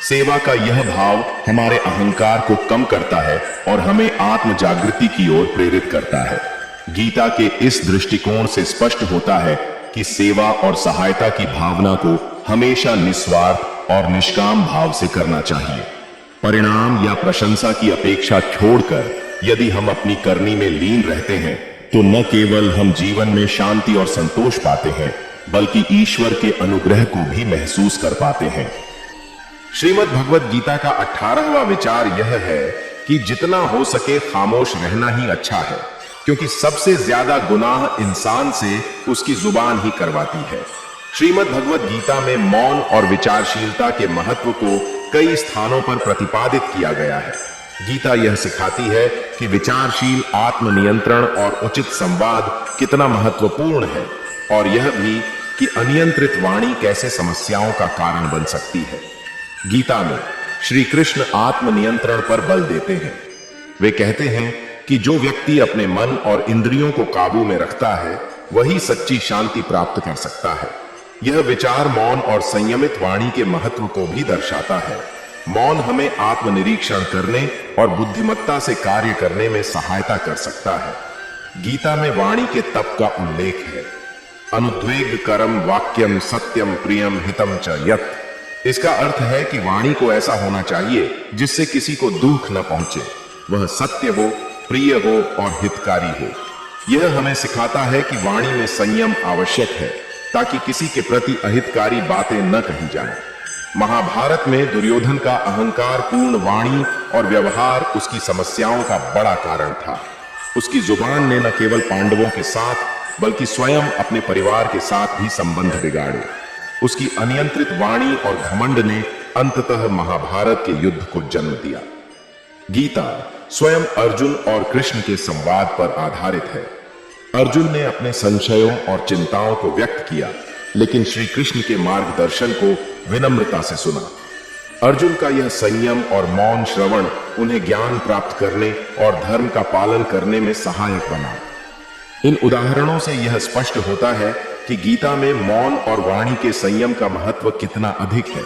सेवा का यह भाव हमारे अहंकार को कम करता है और हमें आत्म जागृति की ओर प्रेरित करता है। गीता के इस दृष्टिकोण से स्पष्ट होता है कि सेवा और सहायता की भावना को हमेशा निस्वार्थ और निष्काम भाव से करना चाहिए। परिणाम या प्रशंसा की अपेक्षा छोड़कर यदि हम अपनी करनी में लीन रहते हैं तो न केवल हम जीवन में शांति और संतोष पाते हैं, बल्कि ईश्वर के अनुग्रह को भी महसूस कर पाते हैं। श्रीमद् भगवद गीता का 18वां विचार यह है कि जितना हो सके खामोश रहना ही अच्छा है, क्योंकि सबसे ज्यादा गुनाह इंसान से उसकी जुबान ही करवाती है। श्रीमद् भगवद गीता में मौन और विचारशीलता के महत्व को कई स्थानों पर प्रतिपादित किया गया है। गीता यह सिखाती है कि विचारशील आत्मनियंत्रण और उचित संवाद कितना महत्वपूर्ण है, और यह भी कि अनियंत्रित वाणी कैसे समस्याओं का कारण बन सकती है। गीता में श्री कृष्ण आत्मनियंत्रण पर बल देते हैं। वे कहते हैं कि जो व्यक्ति अपने मन और इंद्रियों को काबू में रखता है वही सच्ची शांति प्राप्त कर सकता है। यह विचार मौन और संयमित वाणी के महत्व को भी दर्शाता है। मौन हमें आत्मनिरीक्षण करने और बुद्धिमत्ता से कार्य करने में सहायता कर सकता है। गीता में वाणी के तप का उल्लेख है। अनुद्वेग करम वाक्यम सत्यम प्रियम हितम च यत्। इसका अर्थ है कि वाणी को ऐसा होना चाहिए जिससे किसी को दुख न पहुंचे, वह सत्य हो, प्रिय हो और हितकारी हो। यह हमें सिखाता है कि वाणी में संयम आवश्यक है ताकि किसी के प्रति अहितकारी बातें न कही जाएं। महाभारत में दुर्योधन का अहंकार पूर्ण वाणी और व्यवहार उसकी समस्याओं का बड़ा कारण था। उसकी जुबान ने न केवल पांडवों के साथ बल्कि स्वयं अपने परिवार के साथ भी संबंध बिगाड़े। उसकी अनियंत्रित वाणी और घमंड ने अंततः महाभारत के युद्ध को जन्म दिया। गीता स्वयं अर्जुन और कृष्ण के संवाद पर आधारित है। अर्जुन ने अपने संशयों और चिंताओं को व्यक्त किया, लेकिन श्री कृष्ण के मार्गदर्शन को विनम्रता से सुना। अर्जुन का यह संयम और मौन श्रवण उन्हें ज्ञान प्राप्त करने और धर्म का पालन करने में सहायक बना। इन उदाहरणों से यह स्पष्ट होता है कि गीता में मौन और वाणी के संयम का महत्व कितना अधिक है।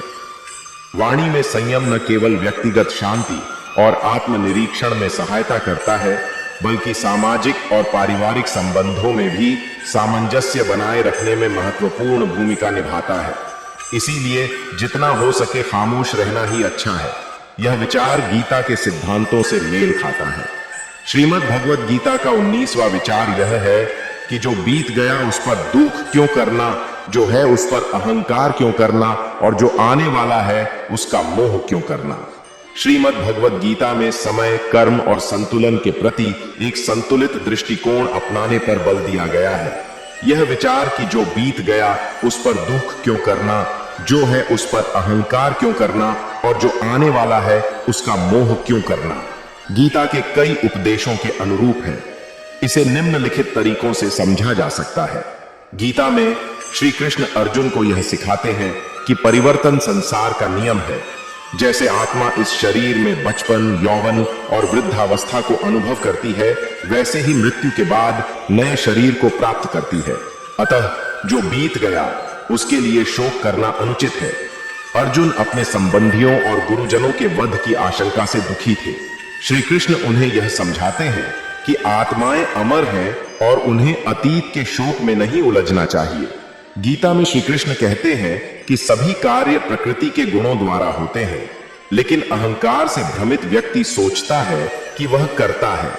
वाणी में संयम न केवल व्यक्तिगत शांति और आत्मनिरीक्षण में सहायता करता है, बल्कि सामाजिक और पारिवारिक संबंधों में भी सामंजस्य बनाए रखने में महत्वपूर्ण भूमिका निभाता है। इसीलिए जितना हो सके खामोश रहना ही अच्छा है। यह विचार गीता के सिद्धांतों से मेल खाता है। श्रीमद् भगवद गीता का 19वां विचार यह है कि जो बीत गया उस पर दुख क्यों करना, जो है उस पर अहंकार क्यों करना, और जो आने वाला है उसका मोह क्यों करना। श्रीमद् भगवद गीता में समय, कर्म और संतुलन के प्रति एक संतुलित दृष्टिकोण अपनाने पर बल दिया गया है। यह विचार कि जो बीत गया उस पर दुख क्यों करना, जो है उस पर अहंकार क्यों करना, और जो आने वाला है उसका मोह क्यों करना, गीता के कई उपदेशों के अनुरूप है। इसे निम्नलिखित तरीकों से समझा जा सकता है। गीता में श्री कृष्ण अर्जुन को यह सिखाते हैं कि परिवर्तन संसार का नियम है। जैसे आत्मा इस शरीर में बचपन, यौवन और वृद्धावस्था को अनुभव करती है, वैसे ही मृत्यु के बाद नए शरीर को प्राप्त करती है। अतः जो बीत गया उसके लिए शोक करना अनुचित है। अर्जुन अपने संबंधियों और गुरुजनों के वध की आशंका से दुखी थे। श्री कृष्ण उन्हें यह समझाते हैं कि आत्माएं अमर हैं और उन्हें अतीत के शोक में नहीं उलझना चाहिए। गीता में श्री कृष्ण कहते हैं कि सभी कार्य प्रकृति के गुणों द्वारा होते हैं, लेकिन अहंकार से भ्रमित व्यक्ति सोचता है कि वह करता है।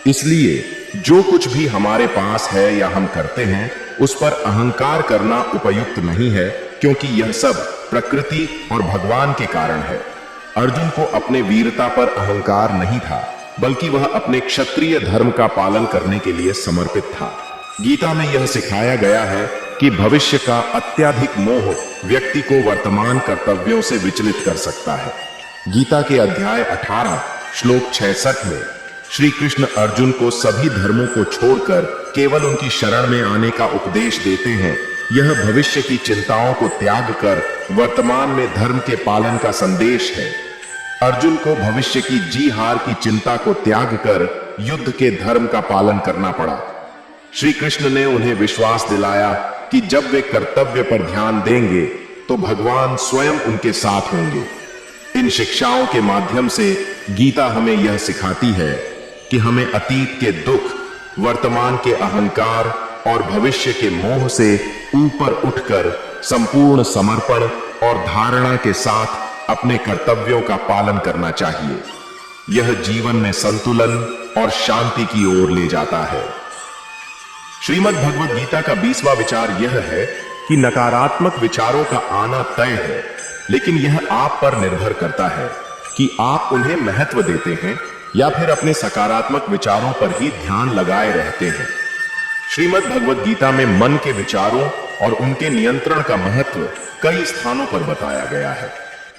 इसलिए जो कुछ भी हमारे पास है या हम करते हैं उस पर अहंकार करना उपयुक्त नहीं है, क्योंकि यह सब प्रकृति और भगवान के कारण है। अर्जुन को अपने वीरता पर अहंकार नहीं था, बल्कि वह अपने क्षत्रिय धर्म का पालन करने के लिए समर्पित था। गीता में यह सिखाया गया है कि भविष्य का अत्यधिक मोह व्यक्ति को वर्तमान कर्तव्यों से विचलित कर सकता है। गीता के अध्याय 18 श्लोक 66 में श्री कृष्ण अर्जुन को सभी धर्मों को छोड़कर केवल उनकी शरण में आने का उपदेश देते हैं। यह भविष्य की चिंताओं को त्याग कर वर्तमान में धर्म के पालन का संदेश है। अर्जुन को भविष्य की जी हार की चिंता को त्याग कर युद्ध के धर्म का पालन करना पड़ा। श्री कृष्ण ने उन्हें विश्वास दिलाया कि जब वे कर्तव्य पर ध्यान देंगे तो भगवान स्वयं उनके साथ होंगे। इन शिक्षाओं के माध्यम से गीता हमें यह सिखाती है कि हमें अतीत के दुख, वर्तमान के अहंकार और भविष्य के मोह से ऊपर उठकर संपूर्ण समर्पण और धारणा के साथ अपने कर्तव्यों का पालन करना चाहिए। यह जीवन में संतुलन और शांति की ओर ले जाता है। श्रीमद् भगवद गीता का 20वां विचार यह है कि नकारात्मक विचारों का आना तय है, लेकिन यह आप पर निर्भर करता है कि आप उन्हें महत्व देते हैं या फिर अपने सकारात्मक विचारों पर ही ध्यान लगाए रहते हैं। श्रीमद् भगवद गीता में मन के विचारों और उनके नियंत्रण का महत्व कई स्थानों पर बताया गया है।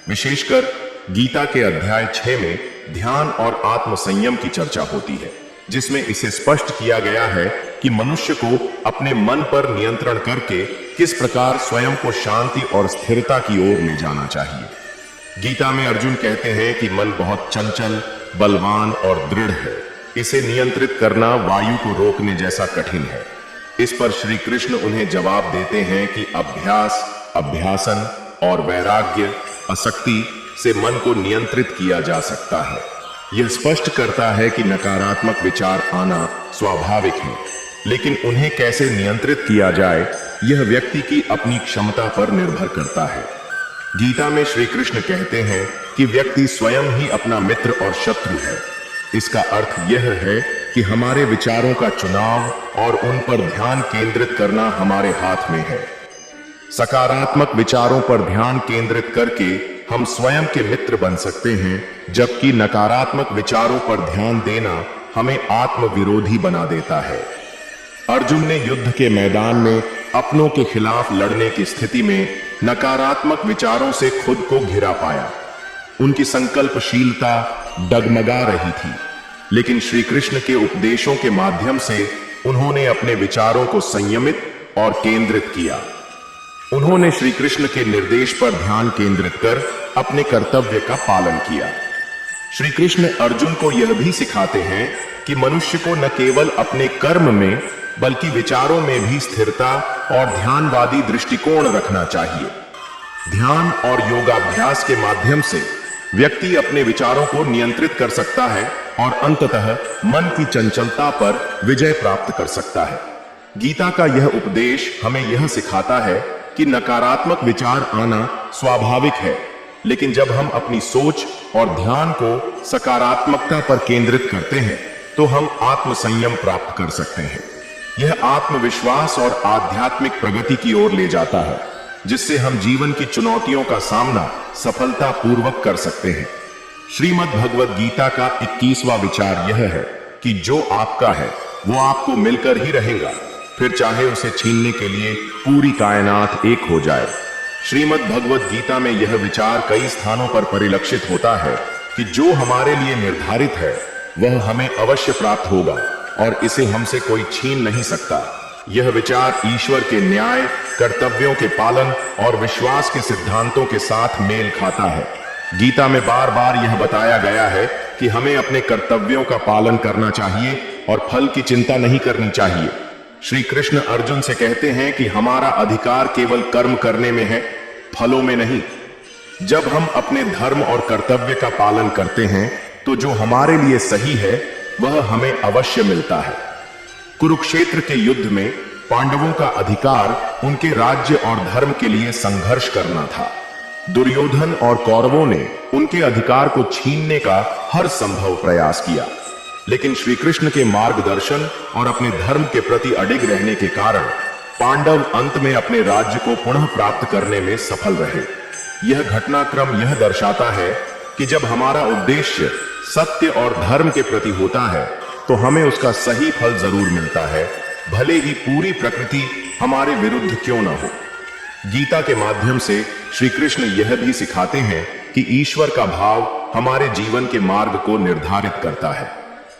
विशेषकर गीता के अध्याय 6 में ध्यान और आत्म संयम की चर्चा होती है, जिसमें इसे स्पष्ट किया गया है कि मनुष्य को अपने मन पर नियंत्रण करके किस प्रकार स्वयं को शांति और स्थिरता की ओर ले जाना चाहिए। गीता में अर्जुन कहते हैं कि मन बहुत चंचल, बलवान और दृढ़ है। इसे नियंत्रित करना वायु को रोकने जैसा कठिन है। इस पर श्री कृष्ण उन्हें जवाब देते हैं कि अभ्यास, अभ्यासन और वैराग्य, आसक्ति से मन को नियंत्रित किया जा सकता है। यह स्पष्ट करता है कि नकारात्मक विचार आना स्वाभाविक है, लेकिन उन्हें कैसे नियंत्रित किया जाए यह व्यक्ति की अपनी क्षमता पर निर्भर करता है। गीता में श्री कृष्ण कहते हैं कि व्यक्ति स्वयं ही अपना मित्र और शत्रु है। इसका अर्थ यह है कि हमारे विचारों का चुनाव और उन पर ध्यान केंद्रित करना हमारे हाथ में है। सकारात्मक विचारों पर ध्यान केंद्रित करके हम स्वयं के मित्र बन सकते हैं, जबकि नकारात्मक विचारों पर ध्यान देना हमें आत्म विरोधी बना देता है। अर्जुन ने युद्ध के मैदान में अपनों के खिलाफ लड़ने की स्थिति में नकारात्मक विचारों से खुद को घिरा पाया। उनकी संकल्पशीलता डगमगा रही थी, लेकिन श्री कृष्ण के उपदेशों के माध्यम से उन्होंने अपने विचारों को संयमित और केंद्रित किया। उन्होंने श्री कृष्ण के निर्देश पर ध्यान केंद्रित कर अपने कर्तव्य का पालन किया। श्री कृष्ण अर्जुन को यह भी सिखाते हैं कि मनुष्य को न केवल अपने कर्म में बल्कि विचारों में भी स्थिरता और ध्यानवादी दृष्टिकोण रखना चाहिए। ध्यान और योगाभ्यास के माध्यम से व्यक्ति अपने विचारों को नियंत्रित कर सकता है और अंततः मन की चंचलता पर विजय प्राप्त कर सकता है। गीता का यह उपदेश हमें यह सिखाता है कि नकारात्मक विचार आना स्वाभाविक है, लेकिन जब हम अपनी सोच और ध्यान को सकारात्मकता पर केंद्रित करते हैं तो हम आत्म संयम प्राप्त कर सकते हैं। यह आत्मविश्वास और आध्यात्मिक प्रगति की ओर ले जाता है, जिससे हम जीवन की चुनौतियों का सामना सफलतापूर्वक कर सकते हैं। श्रीमद् भगवद गीता का 21वां विचार यह है कि जो आपका है वो आपको मिलकर ही रहेगा, फिर चाहे उसे छीनने के लिए पूरी कायनात एक हो जाए। श्रीमद् भगवद गीता में यह विचार कई स्थानों पर परिलक्षित होता है कि जो हमारे लिए निर्धारित है वह हमें अवश्य प्राप्त होगा और इसे हमसे कोई छीन नहीं सकता। यह विचार ईश्वर के न्याय, कर्तव्यों के पालन और विश्वास के सिद्धांतों के साथ मेल खाता है। गीता में बार बार यह बताया गया है कि हमें अपने कर्तव्यों का पालन करना चाहिए और फल की चिंता नहीं करनी चाहिए। श्री कृष्ण अर्जुन से कहते हैं कि हमारा अधिकार केवल कर्म करने में है, फलों में नहीं। जब हम अपने धर्म और कर्तव्य का पालन करते हैं तो जो हमारे लिए सही है वह हमें अवश्य मिलता है। कुरुक्षेत्र के युद्ध में पांडवों का अधिकार उनके राज्य और धर्म के लिए संघर्ष करना था। दुर्योधन और कौरवों ने उनके अधिकार को छीनने का हर संभव प्रयास किया, लेकिन श्री कृष्ण के मार्गदर्शन और अपने धर्म के प्रति अडिग रहने के कारण पांडव अंत में अपने राज्य को पुनः प्राप्त करने में सफल रहे। यह घटनाक्रम यह दर्शाता है कि जब हमारा उद्देश्य सत्य और धर्म के प्रति होता है तो हमें उसका सही फल जरूर मिलता है, भले ही पूरी प्रकृति हमारे विरुद्ध क्यों न हो। गीता के माध्यम से श्री कृष्ण यह भी सिखाते हैं कि ईश्वर का भाव हमारे जीवन के मार्ग को निर्धारित करता है।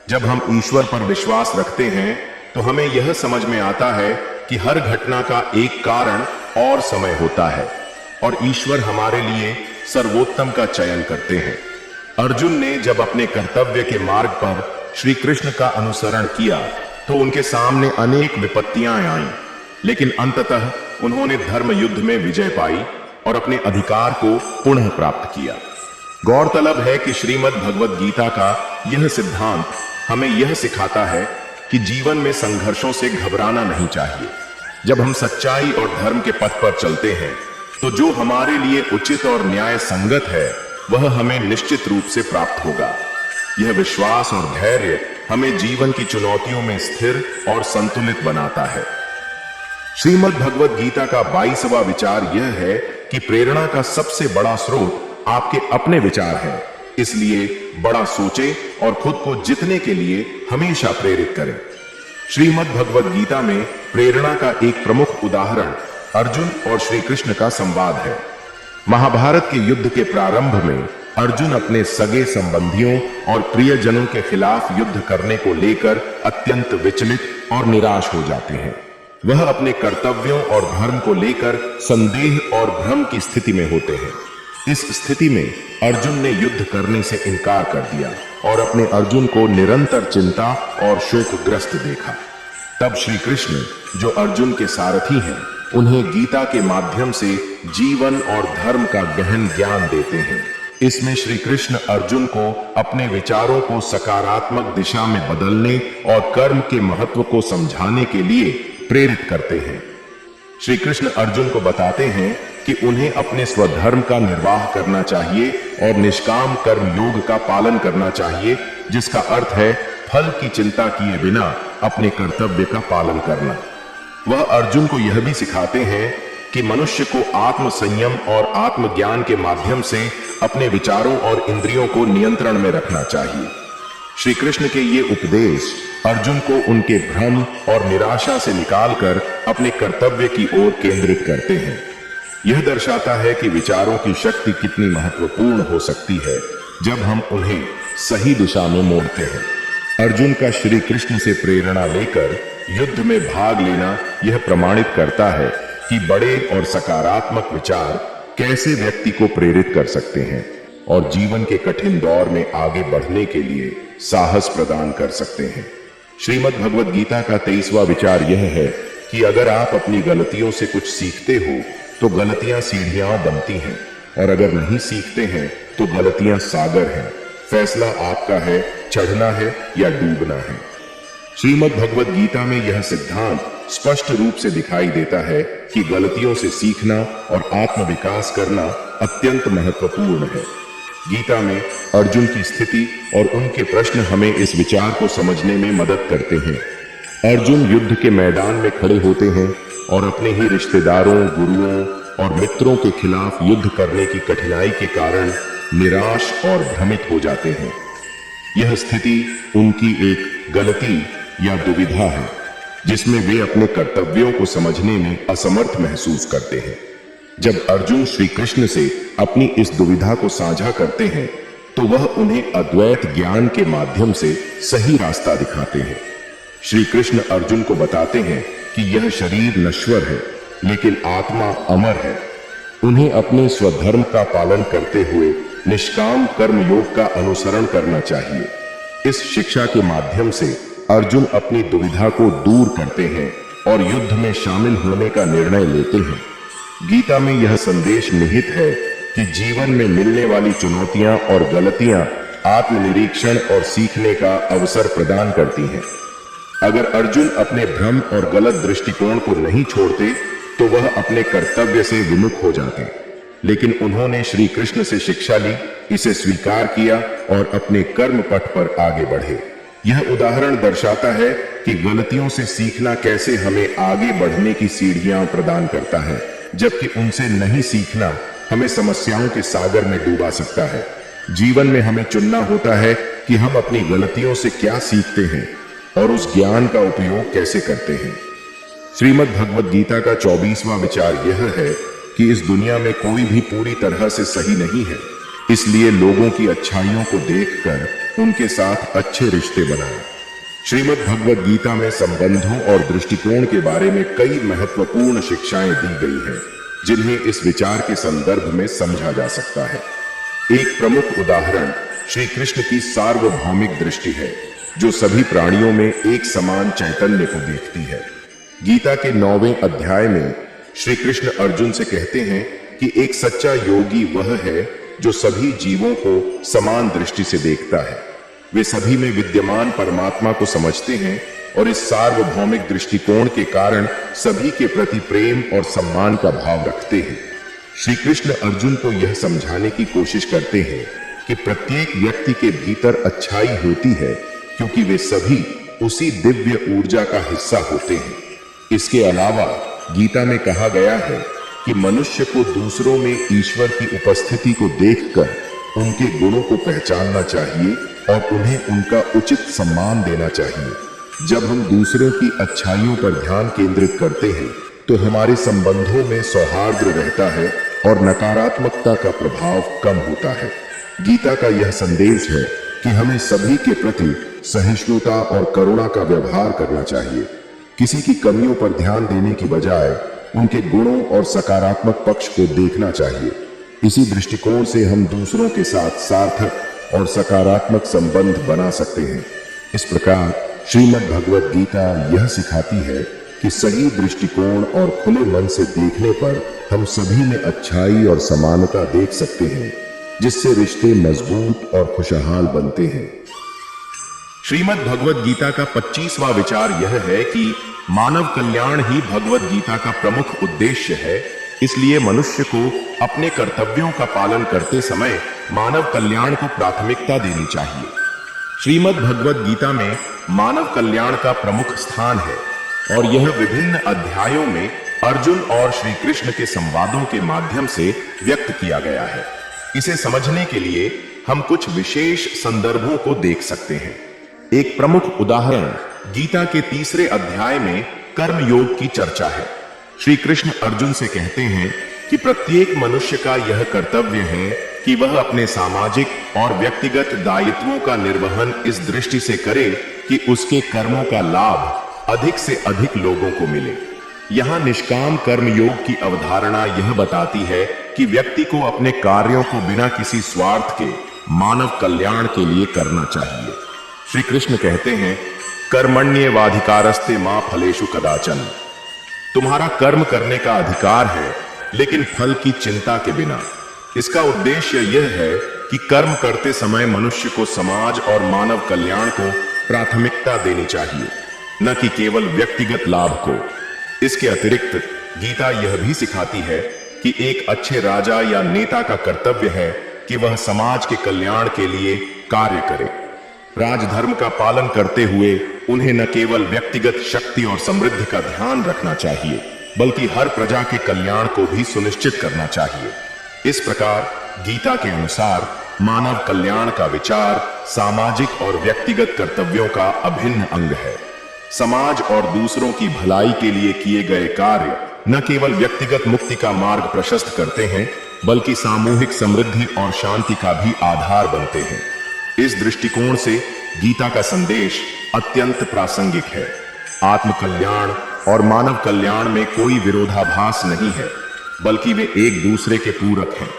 जब हम ईश्वर पर विश्वास रखते हैं तो हमें यह समझ में आता है कि हर घटना का एक कारण और समय होता है और ईश्वर हमारे लिए सर्वोत्तम का चयन करते हैं। अर्जुन ने जब अपने कर्तव्य के मार्ग पर श्री कृष्ण का अनुसरण किया तो तो उनके सामने अनेक विपत्तियां आईं, लेकिन अंततः उन्होंने धर्म युद्ध में विजय पाई और अपने अधिकार को पुनः प्राप्त किया। गौरतलब है कि श्रीमद् भगवद गीता का यह सिद्धांत हमें यह सिखाता है कि जीवन में संघर्षों से घबराना नहीं चाहिए। जब हम सच्चाई और धर्म के पथ पर चलते हैं तो जो हमारे लिए उचित और न्याय संगत है वह हमें निश्चित रूप से प्राप्त होगा। यह विश्वास और धैर्य हमें जीवन की चुनौतियों में स्थिर और संतुलित बनाता है। श्रीमद् भगवद गीता का 22वां विचार यह है कि प्रेरणा का सबसे बड़ा स्रोत आपके अपने विचार हैं, इसलिए बड़ा सोचें और खुद को जीतने के लिए हमेशा प्रेरित करें। श्रीमद् भगवद गीता में प्रेरणा का एक प्रमुख उदाहरण अर्जुन और श्री कृष्ण का संवाद है। महाभारत के युद्ध के प्रारंभ में अर्जुन अपने सगे संबंधियों और प्रियजनों के खिलाफ युद्ध करने को लेकर अत्यंत विचलित और निराश हो जाते हैं। वह अपने कर्तव्यों और धर्म को लेकर संदेह और भ्रम की स्थिति में होते हैं। इस स्थिति में अर्जुन ने युद्ध करने से इनकार कर दिया और अपने अर्जुन को निरंतर चिंता और शोकग्रस्त देखा। तब श्री कृष्ण, जो अर्जुन के सारथी हैं, उन्हें गीता के माध्यम से जीवन और धर्म का गहन ज्ञान देते हैं। इसमें श्री कृष्ण अर्जुन को अपने विचारों को सकारात्मक दिशा में बदलने और कर्म के महत्व को समझाने के लिए प्रेरित करते हैं। श्री कृष्ण अर्जुन को बताते हैं कि उन्हें अपने स्वधर्म का निर्वाह करना चाहिए और निष्काम कर्म योग का पालन करना चाहिए, जिसका अर्थ है फल की चिंता किए बिना अपने कर्तव्य का पालन करना। वह अर्जुन को यह भी सिखाते हैं कि मनुष्य को आत्म संयम और आत्मज्ञान के माध्यम से अपने विचारों और इंद्रियों को नियंत्रण में रखना चाहिए। श्री कृष्ण के ये उपदेश अर्जुन को उनके भ्रम और निराशा से निकालकर अपने कर्तव्य की ओर केंद्रित करते हैं। यह दर्शाता है कि विचारों की शक्ति कितनी महत्वपूर्ण हो सकती है जब हम उन्हें सही दिशा में मोड़ते हैं। अर्जुन का श्री कृष्ण से प्रेरणा लेकर युद्ध में भाग लेना यह प्रमाणित करता है कि बड़े और सकारात्मक विचार कैसे व्यक्ति को प्रेरित कर सकते हैं और जीवन के कठिन दौर में आगे बढ़ने के लिए साहस प्रदान कर सकते हैं। श्रीमद् भगवद गीता का 23वां विचार यह है कि अगर आप अपनी गलतियों से कुछ सीखते हो तो गलतियां सीढ़ियां बनती हैं, और अगर नहीं सीखते हैं तो गलतियां सागर हैं। फैसला आपका है, चढ़ना है या डूबना है। श्रीमद् भगवद गीता में यह सिद्धांत स्पष्ट रूप से दिखाई देता है कि गलतियों से सीखना और आत्मविकास करना अत्यंत महत्वपूर्ण है। गीता में अर्जुन की स्थिति और उनके प्रश्न हमें इस विचार को समझने में मदद करते हैं। अर्जुन युद्ध के मैदान में खड़े होते हैं और अपने ही रिश्तेदारों, गुरुओं और मित्रों के खिलाफ युद्ध करने की कठिनाई के कारण निराश और भ्रमित हो जाते हैं। यह स्थिति उनकी एक गलती या दुविधा है जिसमें वे अपने कर्तव्यों को समझने में असमर्थ महसूस करते हैं। जब अर्जुन श्री कृष्ण से अपनी इस दुविधा को साझा करते हैं तो वह उन्हें अद्वैत ज्ञान के माध्यम से सही रास्ता दिखाते हैं। श्री कृष्ण अर्जुन को बताते हैं कि यह शरीर नश्वर है लेकिन आत्मा अमर है। उन्हें अपने स्वधर्म का पालन करते हुए निष्काम कर्म योग का अनुसरण करना चाहिए। इस शिक्षा के माध्यम से अर्जुन अपनी दुविधा को दूर करते हैं और युद्ध में शामिल होने का निर्णय लेते हैं। गीता में यह संदेश निहित है कि जीवन में मिलने वाली चुनौतियां और गलतियां आत्मनिरीक्षण और सीखने का अवसर प्रदान करती हैं। अगर अर्जुन अपने भ्रम और गलत दृष्टिकोण को नहीं छोड़ते तो वह अपने कर्तव्य से विमुख हो जाते, लेकिन उन्होंने श्री कृष्ण से शिक्षा ली, इसे स्वीकार किया और अपने कर्म पथ पर आगे बढ़े। यह उदाहरण दर्शाता है कि गलतियों से सीखना कैसे हमें आगे बढ़ने की सीढ़ियां प्रदान करता है, जबकि उनसे नहीं सीखना हमें समस्याओं के सागर में डूबा सकता है। जीवन में हमें चुनना होता है कि हम अपनी गलतियों से क्या सीखते हैं और उस ज्ञान का उपयोग कैसे करते हैं। श्रीमद् भगवद गीता का 24वां विचार यह है कि इस दुनिया में कोई भी पूरी तरह से सही नहीं है, इसलिए लोगों की अच्छाइयों को देखकर उनके साथ अच्छे रिश्ते बनाएं। श्रीमद् भगवद गीता में संबंधों और दृष्टिकोण के बारे में कई महत्वपूर्ण शिक्षाएं दी गई हैं, जिन्हें इस विचार के संदर्भ में समझा जा सकता है। एक प्रमुख उदाहरण श्री कृष्ण की सार्वभौमिक दृष्टि है। जो सभी प्राणियों में एक समान चैतन्य को देखती है। गीता के 9वें अध्याय में श्री कृष्ण अर्जुन से कहते हैं कि एक सच्चा योगी वह है जो सभी जीवों को समान दृष्टि से देखता है। वे सभी में विद्यमान परमात्मा को समझते हैं और इस सार्वभौमिक दृष्टिकोण के कारण सभी के प्रति प्रेम और सम्मान का भाव रखते हैं। श्री कृष्ण अर्जुन को यह समझाने की कोशिश करते हैं कि प्रत्येक व्यक्ति के भीतर अच्छाई होती है क्योंकि वे सभी उसी दिव्य ऊर्जा का हिस्सा होते हैं। इसके अलावा गीता में कहा गया है कि मनुष्य को दूसरों में ईश्वर की उपस्थिति को देखकर उनके गुणों को पहचानना चाहिए और उन्हें उनका उचित सम्मान देना चाहिए। जब हम दूसरों की अच्छाइयों पर ध्यान केंद्रित करते हैं तो हमारे संबंधों में सौहार्द रहता है और नकारात्मकता का प्रभाव कम होता है। गीता का यह संदेश है कि हमें सभी के प्रति सहिष्णुता और करुणा का व्यवहार करना चाहिए। किसी की कमियों पर ध्यान देने की बजाय उनके गुणों और सकारात्मक पक्ष को देखना चाहिए। इसी दृष्टिकोण से हम दूसरों के साथ सार्थक और सकारात्मक संबंध बना सकते हैं। इस प्रकार श्रीमद् भगवद गीता यह सिखाती है कि सही दृष्टिकोण और खुले मन से देखने पर हम सभी में अच्छाई और समानता देख सकते हैं, जिससे रिश्ते मजबूत और खुशहाल बनते हैं। श्रीमद् भगवद गीता का 25वां विचार यह है कि मानव कल्याण ही भगवद गीता का प्रमुख उद्देश्य है। इसलिए मनुष्य को अपने कर्तव्यों का पालन करते समय मानव कल्याण को प्राथमिकता देनी चाहिए। श्रीमद् भगवद गीता में मानव कल्याण का प्रमुख स्थान है और यह विभिन्न अध्यायों में अर्जुन और श्री कृष्ण के संवादों के माध्यम से व्यक्त किया गया है। इसे समझने के लिए हम कुछ विशेष संदर्भों को देख सकते हैं। एक प्रमुख उदाहरण गीता के 3रे अध्याय में कर्म योग की चर्चा है। श्री कृष्ण अर्जुन से कहते हैं कि प्रत्येक मनुष्य का यह कर्तव्य है कि वह अपने सामाजिक और व्यक्तिगत दायित्वों का निर्वहन इस दृष्टि से करे कि उसके कर्मों का लाभ अधिक से अधिक लोगों को मिले। यहाँ निष्काम कर्म योग की अवधारणा यह बताती है कि व्यक्ति को अपने कार्यों को बिना किसी स्वार्थ के मानव कल्याण के लिए करना चाहिए। श्री कृष्ण कहते हैं, कर्मण्येवाधिकारस्ते मा फलेषु कदाचन। तुम्हारा कर्म करने का अधिकार है, लेकिन फल की चिंता के बिना। इसका उद्देश्य यह है कि कर्म करते समय मनुष्य को समाज और मानव कल्याण को प्राथमिकता देनी चाहिए, न कि केवल व्यक्तिगत लाभ को। इसके अतिरिक्त गीता यह भी सिखाती है कि एक अच्छे राजा या नेता का कर्तव्य है कि वह समाज के कल्याण के लिए कार्य करे। राजधर्म का पालन करते हुए उन्हें न केवल व्यक्तिगत शक्ति और समृद्धि का ध्यान रखना चाहिए, बल्कि हर प्रजा के कल्याण को भी सुनिश्चित करना चाहिए। इस प्रकार गीता के अनुसार मानव कल्याण का विचार सामाजिक और व्यक्तिगत कर्तव्यों का अभिन्न अंग है। समाज और दूसरों की भलाई के लिए किए गए कार्य न केवल व्यक्तिगत मुक्ति का मार्ग प्रशस्त करते हैं, बल्कि सामूहिक समृद्धि और शांति का भी आधार बनते हैं। इस दृष्टिकोण से गीता का संदेश अत्यंत प्रासंगिक है। आत्म कल्याण और मानव कल्याण में कोई विरोधाभास नहीं है, बल्कि वे एक दूसरे के पूरक हैं।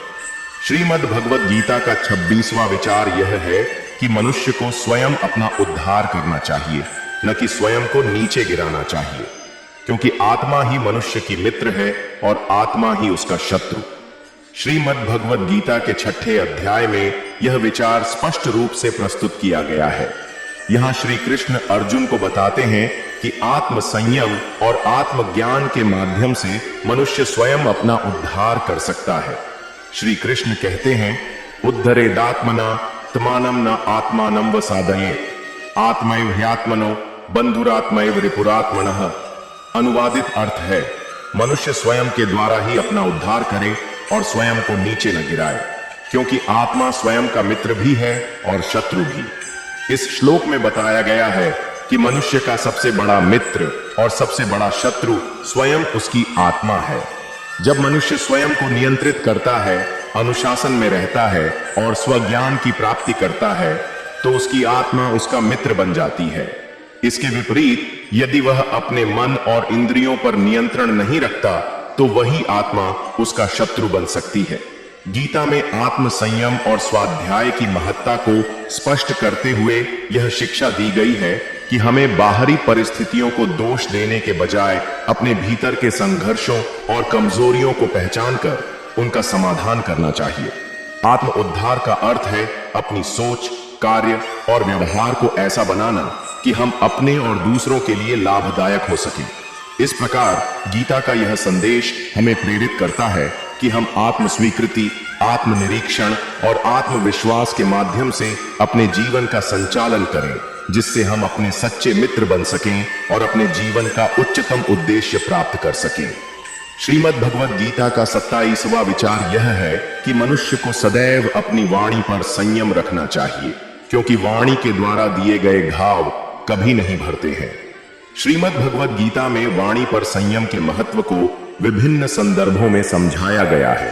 श्रीमद् भगवद गीता का 26वां विचार यह है कि मनुष्य को स्वयं अपना उद्धार करना चाहिए, न कि स्वयं को नीचे गिराना चाहिए, क्योंकि आत्मा ही मनुष्य की मित्र है और आत्मा ही उसका शत्रु। श्रीमद् भगवद गीता के 6ठे अध्याय में यह विचार स्पष्ट रूप से प्रस्तुत किया गया है। यहाँ श्री कृष्ण अर्जुन को बताते हैं कि आत्म संयम और आत्मज्ञान के माध्यम से मनुष्य स्वयं अपना उद्धार कर सकता है। श्री कृष्ण कहते हैं, उद्धरेदात्मना त्मानं न आत्मानं वसादयेत्, आत्मैव ह्यात्मनो बंधुरात्मैव रिपुरात्मनः। अनुवादित अर्थ है, मनुष्य स्वयं के द्वारा ही अपना उद्धार करे और स्वयं को नीचे न गिराए, क्योंकि आत्मा स्वयं का मित्र भी है और शत्रु भी। इस श्लोक में बताया गया है कि मनुष्य का सबसे बड़ा मित्र और सबसे बड़ा शत्रु स्वयं उसकी आत्मा है। जब मनुष्य स्वयं को नियंत्रित करता है, अनुशासन में रहता है और स्वज्ञान की प्राप्ति करता है, तो उसकी आत्मा उसका मित्र बन जाती है। इसके विपरीत यदि वह अपने मन और इंद्रियों पर नियंत्रण नहीं रखता, तो वही आत्मा उसका शत्रु बन सकती है। गीता में आत्म संयम और स्वाध्याय की महत्ता को स्पष्ट करते हुए यह शिक्षा दी गई है कि हमें बाहरी परिस्थितियों को दोष देने के बजाय अपने भीतर के संघर्षों और कमजोरियों को पहचान कर उनका समाधान करना चाहिए। आत्म उद्धार का अर्थ है अपनी सोच, कार्य और व्यवहार को ऐसा बनाना कि हम अपने और दूसरों के लिए लाभदायक हो सकें। इस प्रकार गीता का यह संदेश हमें प्रेरित करता है कि हम आत्म स्वीकृति, आत्मनिरीक्षण और आत्मविश्वास के माध्यम से अपने जीवन का संचालन करें, जिससे हम अपने सच्चे मित्र बन सकें और अपने जीवन का उच्चतम उद्देश्य प्राप्त कर सकें। श्रीमद् भगवद गीता का 27वां विचार यह है कि मनुष्य को सदैव अपनी वाणी पर संयम रखना चाहिए, क्योंकि वाणी के द्वारा दिए गए घाव कभी नहीं भरते हैं। श्रीमद् भगवद गीता में वाणी पर संयम के महत्व को विभिन्न संदर्भों में समझाया गया है।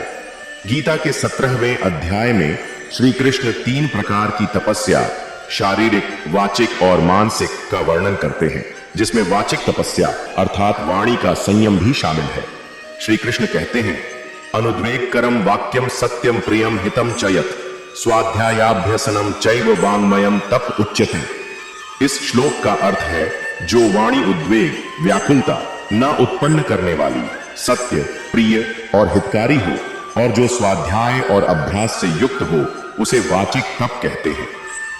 गीता के 17वें अध्याय में श्री कृष्ण 3 प्रकार की तपस्या, शारीरिक, वाचिक और मानसिक का वर्णन करते हैं, जिसमें वाचिक तपस्या अर्थात वाणी का संयम भी शामिल है। श्री कृष्ण कहते हैं, अनुद्वेगकरम वाक्यम सत्यम प्रियम हितम च यत् स्वाध्यायाभ्यसनम चैव वाङ्मयम तप उच्यते। इस श्लोक का अर्थ है, जो वाणी उद्वेग, व्याकुलता न उत्पन्न करने वाली, सत्य, प्रिय और हितकारी हो और जो स्वाध्याय और अभ्यास से युक्त हो, उसे वाचिक तप कहते हैं।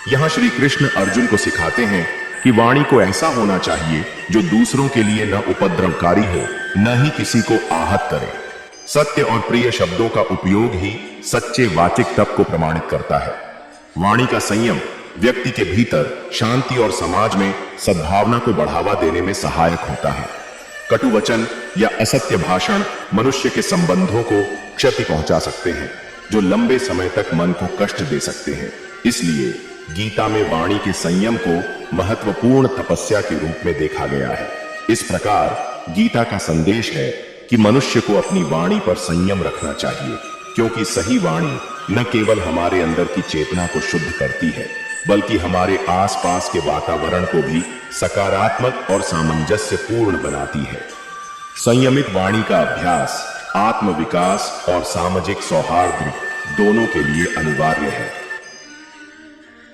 यहाँ श्री कृष्ण अर्जुन को सिखाते हैं कि वाणी को ऐसा होना चाहिए जो दूसरों के लिए न उपद्रवकारी हो, न ही किसी को आहत करे। सत्य और प्रिय शब्दों का उपयोग ही सच्चे वाचिक तप को प्रमाणित करता है। वाणी का संयम व्यक्ति के भीतर शांति और समाज में सद्भावना को बढ़ावा देने में सहायक होता है। कटु वचन या असत्य भाषण मनुष्य के संबंधों को क्षति पहुंचा सकते हैं, जो लंबे समय तक मन को कष्ट दे सकते हैं। इसलिए गीता में वाणी के संयम को महत्वपूर्ण तपस्या के रूप में देखा गया है। इस प्रकार गीता का संदेश है कि मनुष्य को अपनी वाणी पर संयम रखना चाहिए, क्योंकि सही वाणी न केवल हमारे अंदर की चेतना को शुद्ध करती है, बल्कि हमारे आसपास के वातावरण को भी सकारात्मक और सामंजस्य पूर्ण बनाती है। संयमित वाणी का अभ्यास आत्म विकास और सामाजिक सौहार्द दोनों के लिए अनिवार्य है।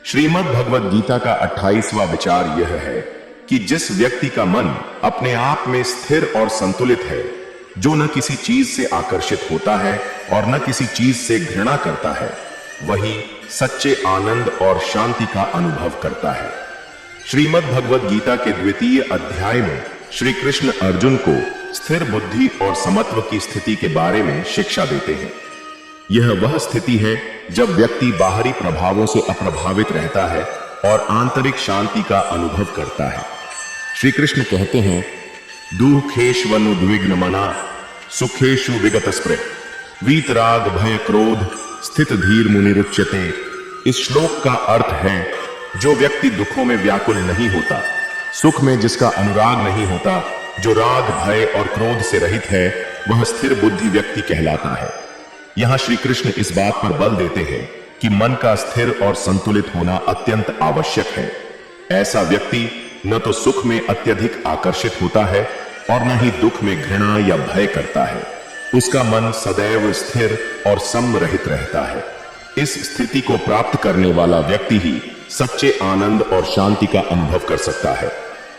श्रीमद् भगवद गीता का 28वां विचार यह है कि जिस व्यक्ति का मन अपने आप में स्थिर और संतुलित है, जो न किसी चीज से आकर्षित होता है और न किसी चीज से घृणा करता है, वही सच्चे आनंद और शांति का अनुभव करता है। श्रीमद् भगवद गीता के 2वें अध्याय में श्री कृष्ण अर्जुन को स्थिर बुद्धि और समत्व की स्थिति के बारे में शिक्षा देते हैं। यह वह स्थिति है जब व्यक्ति बाहरी प्रभावों से अप्रभावित रहता है और आंतरिक शांति का अनुभव करता है। श्री कृष्ण कहते हैं, दुःखेष्वनुद्विग्न मना सुखेषु विगत स्पृह वीतराग भय क्रोध स्थित धीर मुनिरुच्यते। इस श्लोक का अर्थ है, जो व्यक्ति दुखों में व्याकुल नहीं होता, सुख में जिसका अनुराग नहीं होता, जो राग, भय और क्रोध से रहित है, वह स्थिर बुद्धि व्यक्ति कहलाता है। यहाँ श्री कृष्ण इस बात पर बल देते हैं कि मन का स्थिर और संतुलित होना अत्यंत आवश्यक है। ऐसा व्यक्ति न तो सुख में अत्यधिक आकर्षित होता है और न ही दुख में घृणा या भय करता है। उसका मन सदैव स्थिर और संरहित रहता है। इस स्थिति को प्राप्त करने वाला व्यक्ति ही सच्चे आनंद और शांति का अनुभव कर सकता है।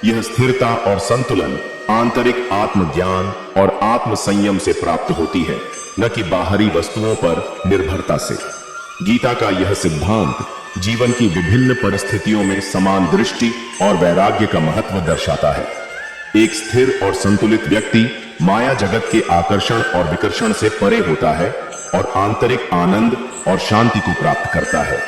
यह स्थिरता और संतुलन आंतरिक आत्मज्ञान और आत्म संयम से प्राप्त होती है, न कि बाहरी वस्तुओं पर निर्भरता से। गीता का यह सिद्धांत जीवन की विभिन्न परिस्थितियों में समान दृष्टि और वैराग्य का महत्व दर्शाता है। एक स्थिर और संतुलित व्यक्ति माया जगत के आकर्षण और विकर्षण से परे होता है और आंतरिक आनंद और शांति को प्राप्त करता है।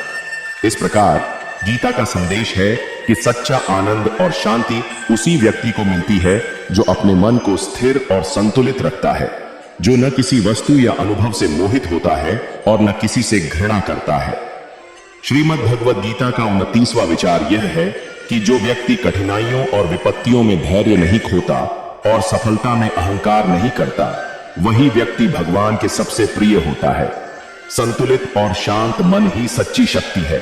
इस प्रकार गीता का संदेश है कि सच्चा आनंद और शांति उसी व्यक्ति को मिलती है जो अपने मन को स्थिर और संतुलित रखता है, जो न किसी वस्तु या अनुभव से मोहित होता है और न किसी से घृणा करता है। श्रीमद् भगवद गीता का 29वां विचार यह है कि जो व्यक्ति कठिनाइयों और विपत्तियों में धैर्य नहीं खोता और सफलता में अहंकार नहीं करता, वही व्यक्ति भगवान के सबसे प्रिय होता है। संतुलित और शांत मन ही सच्ची शक्ति है।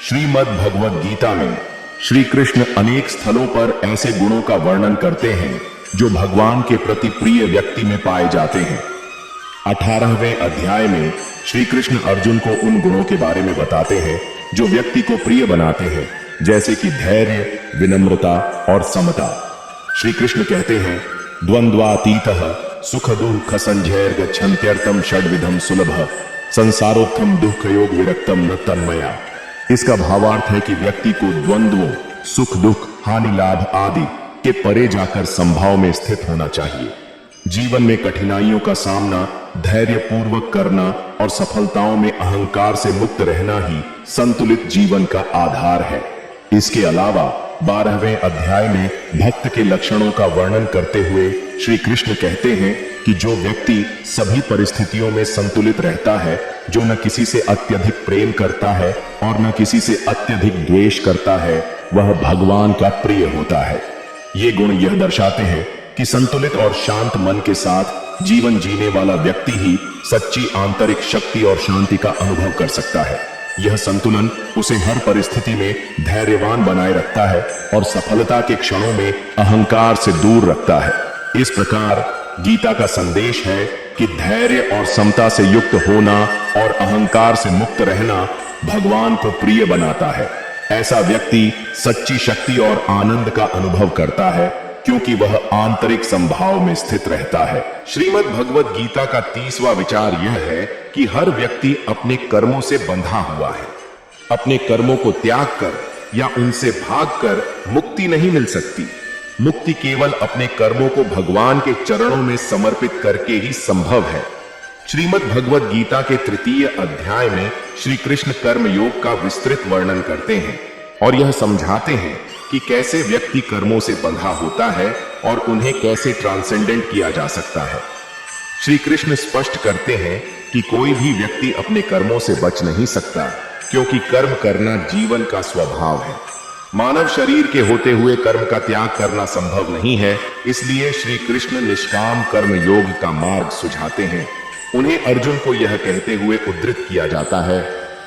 श्रीमद् भगवद गीता में श्री कृष्ण अनेक स्थलों पर ऐसे गुणों का वर्णन करते हैं जो भगवान के प्रति प्रिय व्यक्ति में पाए जाते हैं। 18वें अध्याय में श्री कृष्ण अर्जुन को उन गुणों के बारे में बताते हैं जो व्यक्ति को प्रिय बनाते हैं, जैसे कि धैर्य, विनम्रता और समता। श्री कृष्ण कहते हैं, द्वंद्वातीतः सुख दुख संझैर गच्छन्त्यर्थम षड्विधम सुलभ संसारोत्थम दुख योग विरक्तम न तन्मया। इसका भावार्थ है कि व्यक्ति को द्वंद्वों, सुख दुख, हानि लाभ आदि के परे जाकर संभाव में स्थित होना चाहिए। जीवन में कठिनाइयों का सामना धैर्य पूर्वक करना और सफलताओं में अहंकार से मुक्त रहना ही संतुलित जीवन का आधार है। इसके अलावा 12वें अध्याय में भक्त के लक्षणों का वर्णन करते हुए श्री कृष्ण कहते हैं कि जो व्यक्ति सभी परिस्थितियों में संतुलित रहता है, जो न किसी से अत्यधिक प्रेम करता है और न किसी से अत्यधिक द्वेष करता है, वह भगवान का प्रिय होता है। ये गुण यह दर्शाते हैं कि संतुलित और शांत मन के साथ जीवन जीने वाला व्यक्ति ही सच्ची आंतरिक शक्ति और शांति का अनुभव कर सकता है। यह संतुलन उसे हर परिस्थिति में धैर्यवान बनाए रखता है और सफलता के क्षणों में अहंकार से दूर रखता है। इस प्रकार गीता का संदेश है कि धैर्य और समता से युक्त होना और अहंकार से मुक्त रहना भगवान को प्रिय बनाता है। ऐसा व्यक्ति सच्ची शक्ति और आनंद का अनुभव करता है, क्योंकि वह आंतरिक संभाव में स्थित रहता है। श्रीमद् भगवद गीता का 30वां विचार यह है कि हर व्यक्ति अपने कर्मों से बंधा हुआ है। अपने कर्मों को त्याग कर या उनसे भागकर मुक्ति नहीं मिल सकती। मुक्ति केवल अपने कर्मों को भगवान के चरणों में समर्पित करके ही संभव है। श्रीमद् भगवद गीता के 3 अध्याय में श्री कृष्ण कर्म योग का विस्तृत वर्णन करते हैं और यह समझाते हैं कि कैसे व्यक्ति कर्मों से बंधा होता है और उन्हें कैसे ट्रांसेंडेंट किया जा सकता है। श्री कृष्ण स्पष्ट करते हैं कि कोई भी व्यक्ति अपने कर्मों से बच नहीं सकता, क्योंकि कर्म करना जीवन का स्वभाव है। मानव शरीर के होते हुए कर्म का त्याग करना संभव नहीं है, इसलिए श्री कृष्ण निष्काम कर्म योग का मार्ग सुझाते हैं। उन्हें अर्जुन को यह कहते हुए उद्धृत किया जाता है,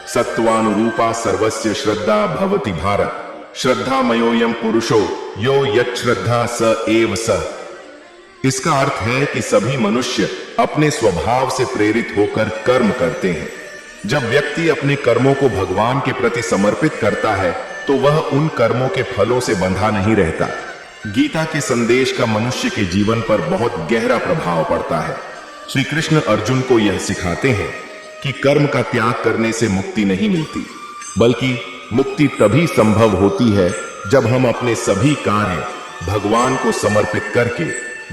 सत्वानुरूपा सर्वस्य श्रद्धा भवति भारत, श्रद्धामयोयम पुरुषो यो यच्छ्रद्धा स एव स। इसका अर्थ है कि सभी मनुष्य अपने स्वभाव से प्रेरित होकर कर्म करते हैं। जब व्यक्ति अपने कर्मों को भगवान के प्रति समर्पित करता है, तो वह उन कर्मों के फलों से बंधा नहीं रहता। गीता के संदेश का मनुष्य के जीवन पर बहुत गहरा प्रभाव पड़ता है। श्री कृष्ण अर्जुन को यह सिखाते हैं कि कर्म का त्याग करने से मुक्ति नहीं मिलती, बल्कि मुक्ति तभी संभव होती है जब हम अपने सभी कार्य भगवान को समर्पित करके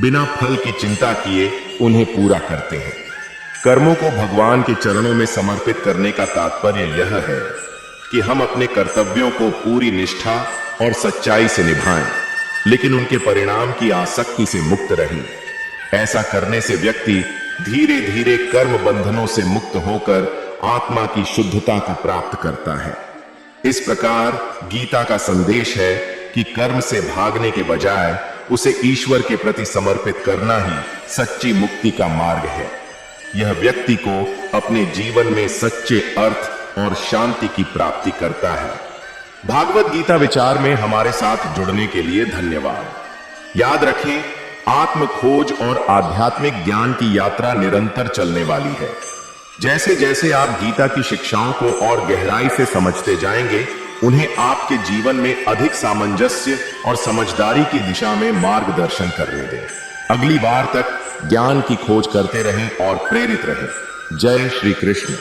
बिना फल की चिंता किए उन्हें पूरा करते हैं। कर्मों को भगवान के चरणों में समर्पित करने का तात्पर्य यह है कि हम अपने कर्तव्यों को पूरी निष्ठा और सच्चाई से निभाएं, लेकिन उनके परिणाम की आसक्ति से मुक्त रहें। ऐसा करने से व्यक्ति धीरे धीरे कर्म बंधनों से मुक्त होकर आत्मा की शुद्धता को प्राप्त करता है। इस प्रकार गीता का संदेश है कि कर्म से भागने के बजाय उसे ईश्वर के प्रति समर्पित करना ही सच्ची मुक्ति का मार्ग है। यह व्यक्ति को अपने जीवन में सच्चे अर्थ और शांति की प्राप्ति करता है। भागवत गीता विचार में हमारे साथ जुड़ने के लिए धन्यवाद। याद रखें, आत्म खोज और आध्यात्मिक ज्ञान की यात्रा निरंतर चलने वाली है। जैसे जैसे आप गीता की शिक्षाओं को और गहराई से समझते जाएंगे, उन्हें आपके जीवन में अधिक सामंजस्य और समझदारी की दिशा में मार्गदर्शन करने दें। अगली बार तक ज्ञान की खोज करते रहें और प्रेरित रहें। जय श्री कृष्ण।